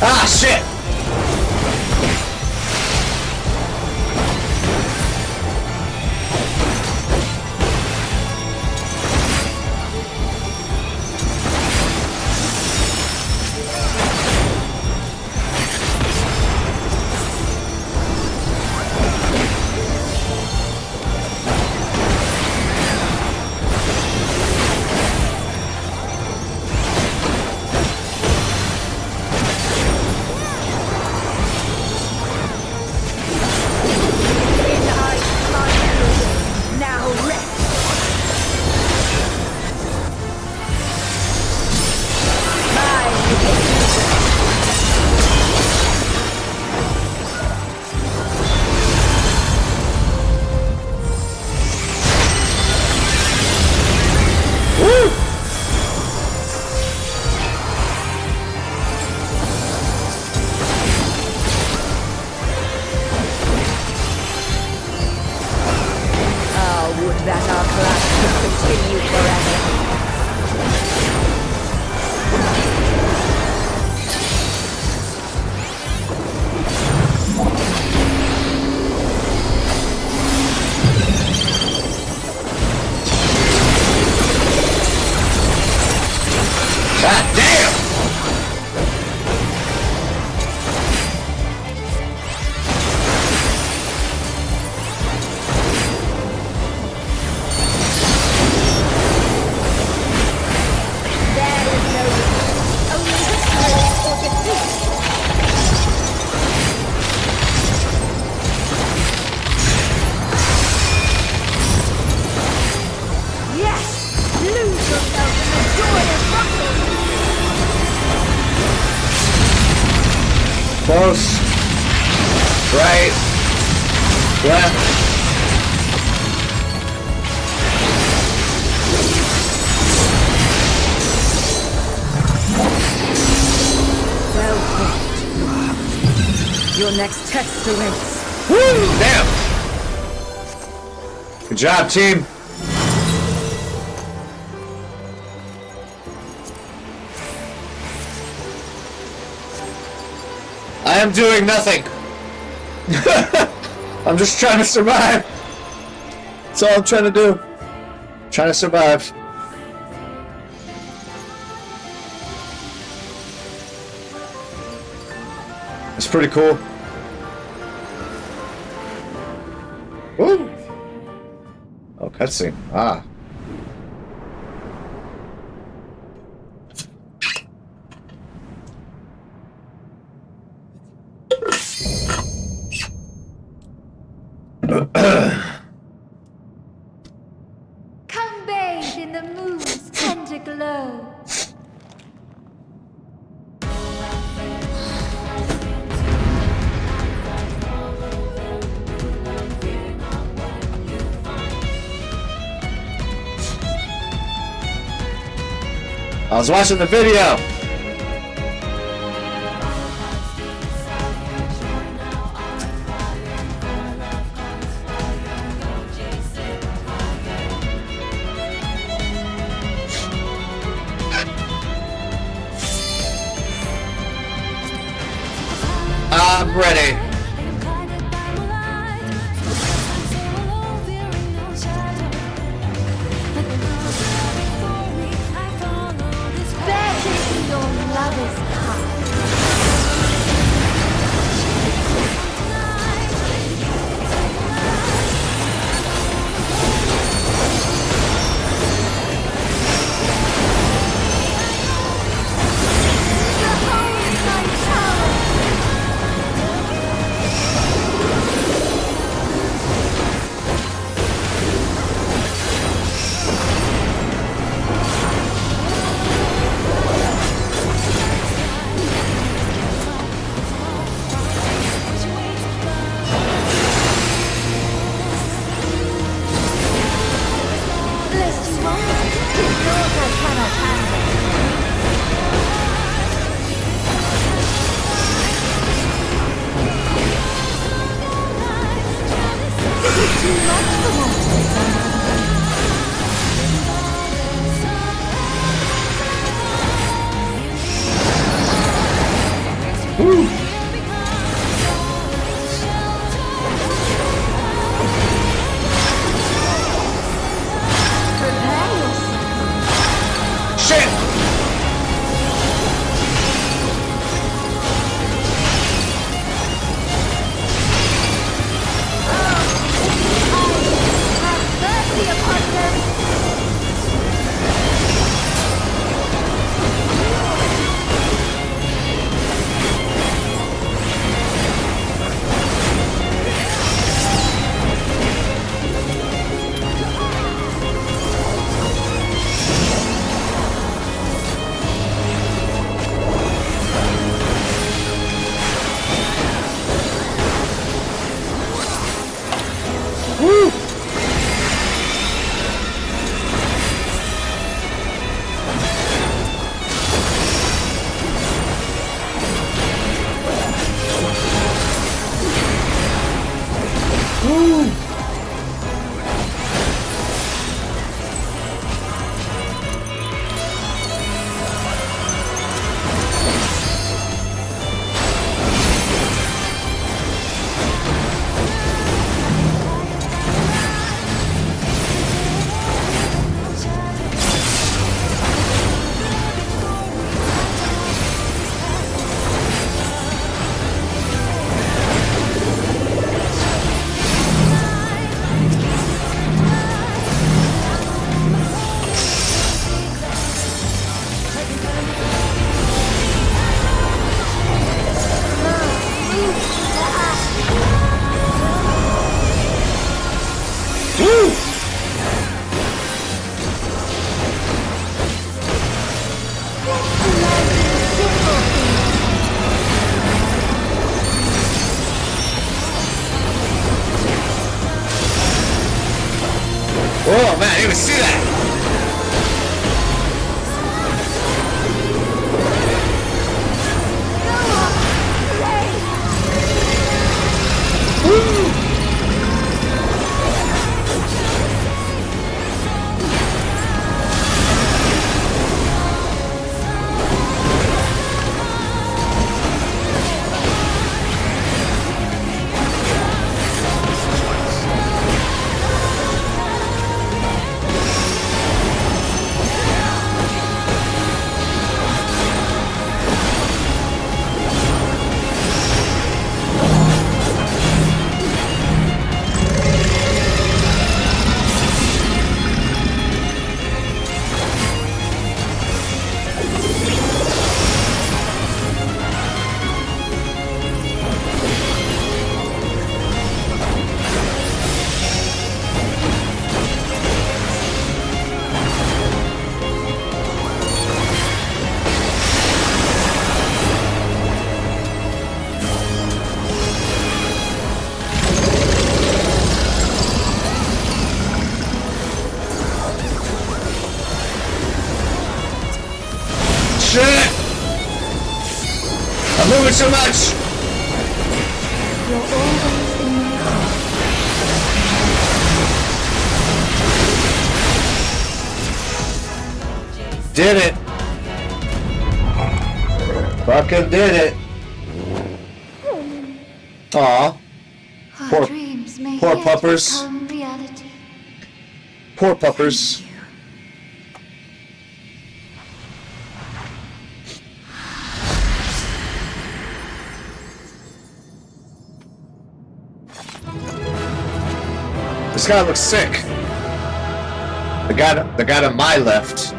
Ah, shit. That our clash could continue forever. God damn! There is no only Close. Right. Left. Well fought. Your next test awaits. Woo! Damn! Good job, team. I am doing nothing. I'm just trying to survive. That's all I'm trying to do. Trying to survive. It's pretty cool. Woo! Oh, cutscene. Ah. Come bathe in the moon's tender glow. I was watching the video. I'm ready. Bear to your lover's heart. Behold my tower. Lest you won't, his daughter cannot handle. This is too much for mortals. Prepare yourself. Shit! Have mercy upon them. even see that. Shit! I'm moving too much! You're always in my heart. Did it! Fucking did it! Aw. Our Poor- dreams may poor yet puppers. become reality. Poor puppers. This guy looks sick. The guy to my left.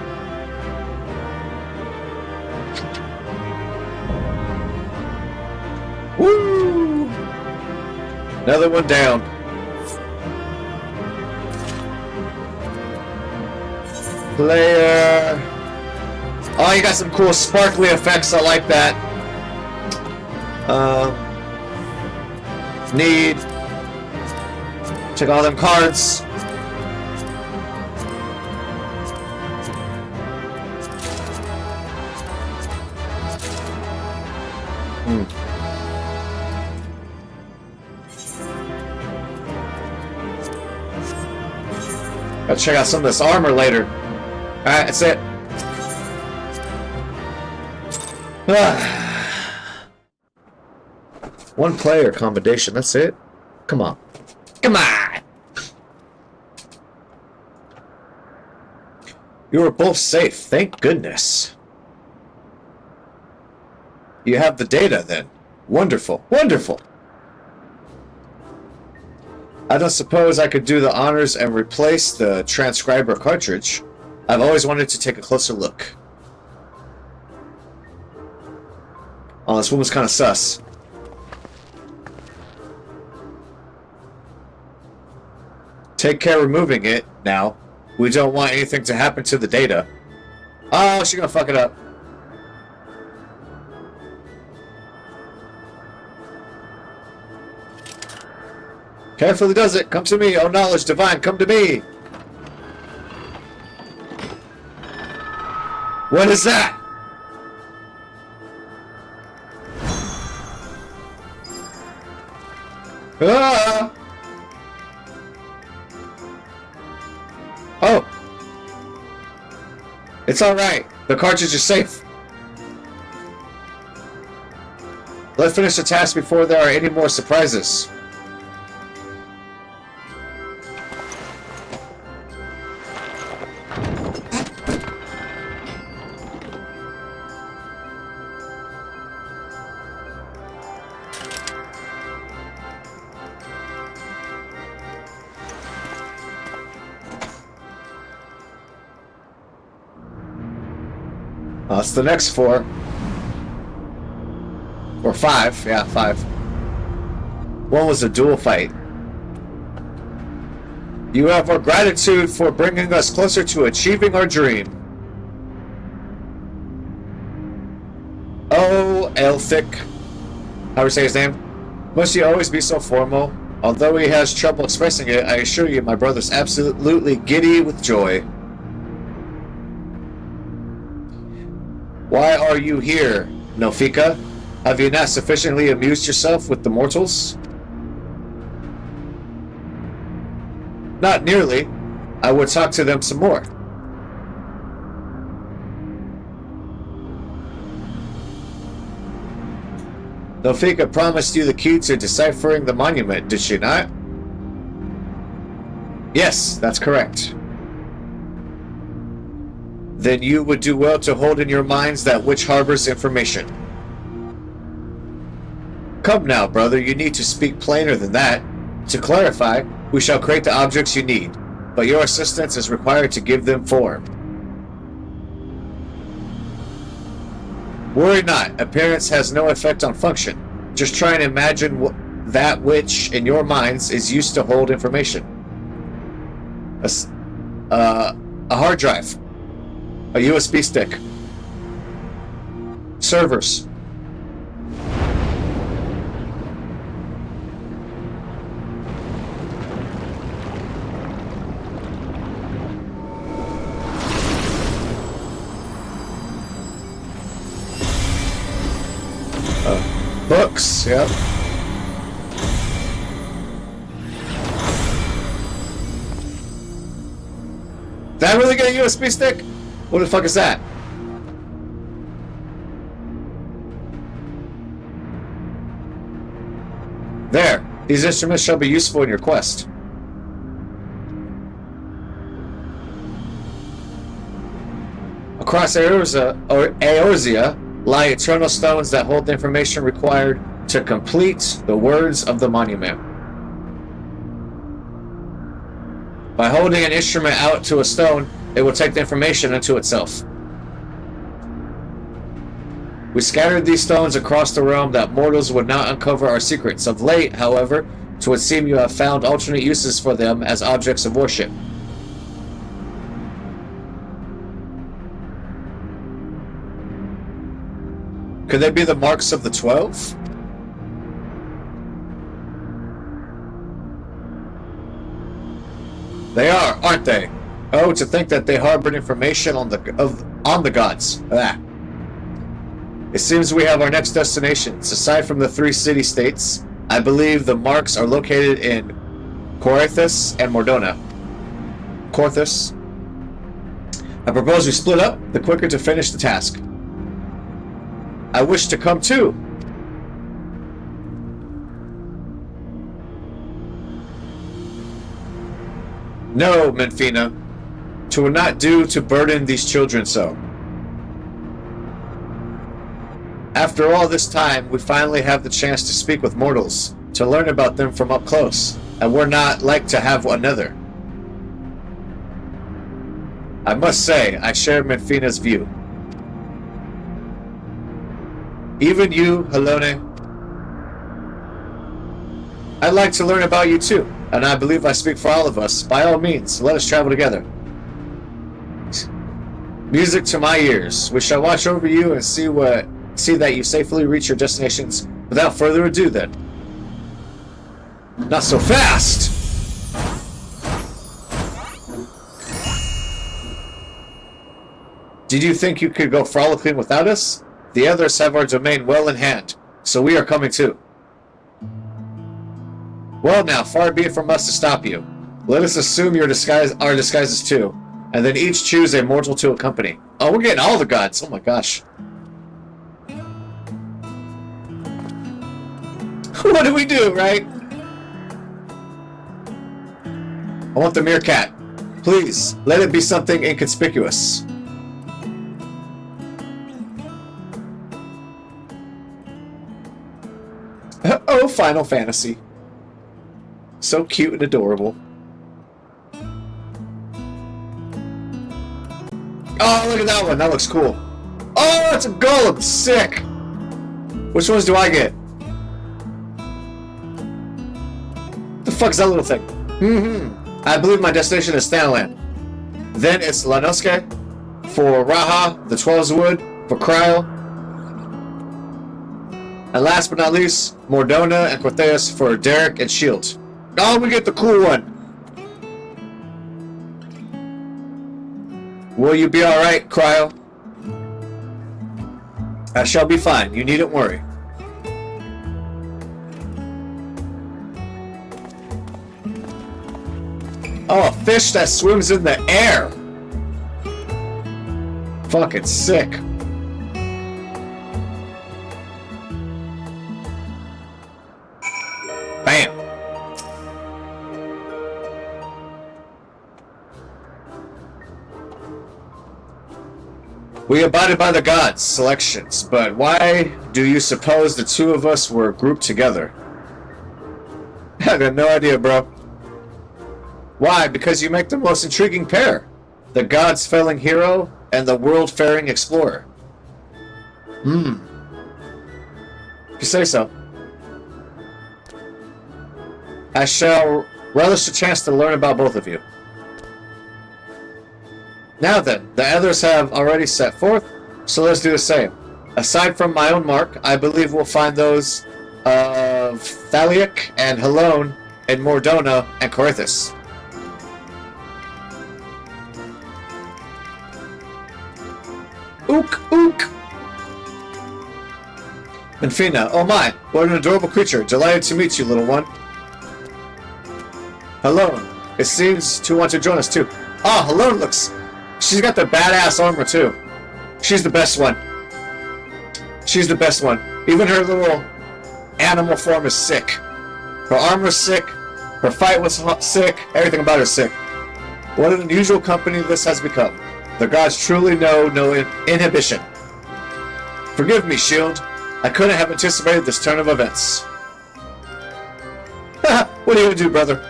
Woo! Another one down. Player. Oh, you got some cool sparkly effects. I like that. Need. Check all them cards. Gotta check out some of this armor later. Alright, that's it. One player combination, that's it? Come on. Come on! You were both safe, thank goodness. You have the data then. Wonderful, wonderful. I don't suppose I could do the honors and replace the transcriber cartridge. I've always wanted to take a closer look. Oh, this woman's kind of sus. Take care removing it now. We don't want anything to happen to the data. Oh, she's gonna fuck it up. Carefully does it. Come to me, oh knowledge divine, come to me. What is that? Ah! Oh! It's alright. The cartridge is safe. Let's finish the task before there are any more surprises. That's the next 4. Or 5. Yeah, 5. One was a duel fight. You have our gratitude for bringing us closer to achieving our dream. Oh, Elthic. How do we say his name? Must you always be so formal? Although he has trouble expressing it, I assure you my brother's absolutely giddy with joy. Why are you here, Nofika? Have you not sufficiently amused yourself with the mortals? Not nearly. I would talk to them some more. Nofika promised you the key to deciphering the monument, did she not? Yes, that's correct. Then you would do well to hold in your minds that which harbors information. Come now, brother, you need to speak plainer than that. To clarify, we shall create the objects you need, but your assistance is required to give them form. Worry not, appearance has no effect on function. Just try and imagine that which, in your minds, is used to hold information. A hard drive. A USB stick. Servers. Books, yep. Did I really get a USB stick? What the fuck is that? There. These instruments shall be useful in your quest. Across Eorzea lie eternal stones that hold the information required to complete the words of the monument. By holding an instrument out to a stone, it will take the information into itself. We scattered these stones across the realm that mortals would not uncover our secrets. Of late, however, it would seem you have found alternate uses for them as objects of worship. Could they be the marks of the 12? They are, aren't they? Oh, to think that they harbored information on the gods. Ah. It seems we have our next destinations. Aside from the 3 city-states, I believe the marks are located in Corythus and Mordona. Corythus. I propose we split up, the quicker to finish the task. I wish to come too. No, Menfina. 'Twill not do to burden these children so. After all this time, we finally have the chance to speak with mortals, to learn about them from up close, and we're not like to have another. I must say, I share Menfina's view. Even you, Helone. I'd like to learn about you too, and I believe I speak for all of us. By all means, let us travel together. Music to my ears. We shall watch over you and see that you safely reach your destinations. Without further ado, then. Not so fast! Did you think you could go frolicking without us? The others have our domain well in hand, so we are coming too. Well now, far be it from us to stop you. Let us assume our disguises too, and then each choose a mortal to accompany. Oh, we're getting all the gods. Oh my gosh. What do we do, right? I want the meerkat. Please, let it be something inconspicuous. Oh, Final Fantasy. So cute and adorable. Oh, look at that one. That looks cool. Oh, it's a golem. Sick. Which ones do I get? The fuck's that little thing? I believe my destination is Thanalan. Then it's Lanoske for Raha, the 12's Wood, for Cryo. And last but not least, Mordona and Cortheus for Derek and Shield. Oh, we get the cool one. Will you be alright, Cryo? I shall be fine. You needn't worry. Oh, a fish that swims in the air. Fucking sick. Bam. We abided by the gods' selections, but why do you suppose the two of us were grouped together? I got no idea, bro. Why? Because you make the most intriguing pair. The gods-felling hero and the world-faring explorer. If you say so. I shall relish the chance to learn about both of you. Now then, the others have already set forth, so let's do the same. Aside from my own mark, I believe we'll find those of Thaliak and Helone in Mordona and Corythus. Ook, ook! Infina, oh my, what an adorable creature. Delighted to meet you, little one. Helone, it seems to want to join us too. Ah, Helone looks... She's got the badass armor too. She's the best one. She's the best one. Even her little animal form is sick. Her armor's sick. Her fight was sick. Everything about her is sick. What an unusual company this has become. The gods truly know no inhibition. Forgive me, Shield. I couldn't have anticipated this turn of events. What are you gonna do, brother?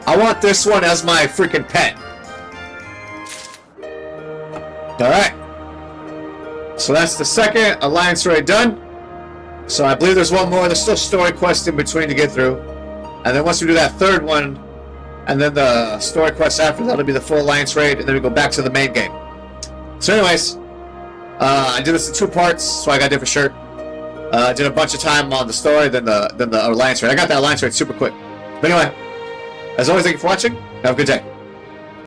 I want this one as my freaking pet. Alright. So that's the second alliance raid done. So I believe there's one more. There's still story quest in between to get through. And then once we do that third one, and then the story quest after, that'll be the full alliance raid, and then we go back to the main game. So anyways, I did this in 2 parts, so I got a different shirt. I did a bunch of time on the story, then the alliance raid. I got that alliance raid super quick. But anyway, as always, thank you for watching. Have a good day.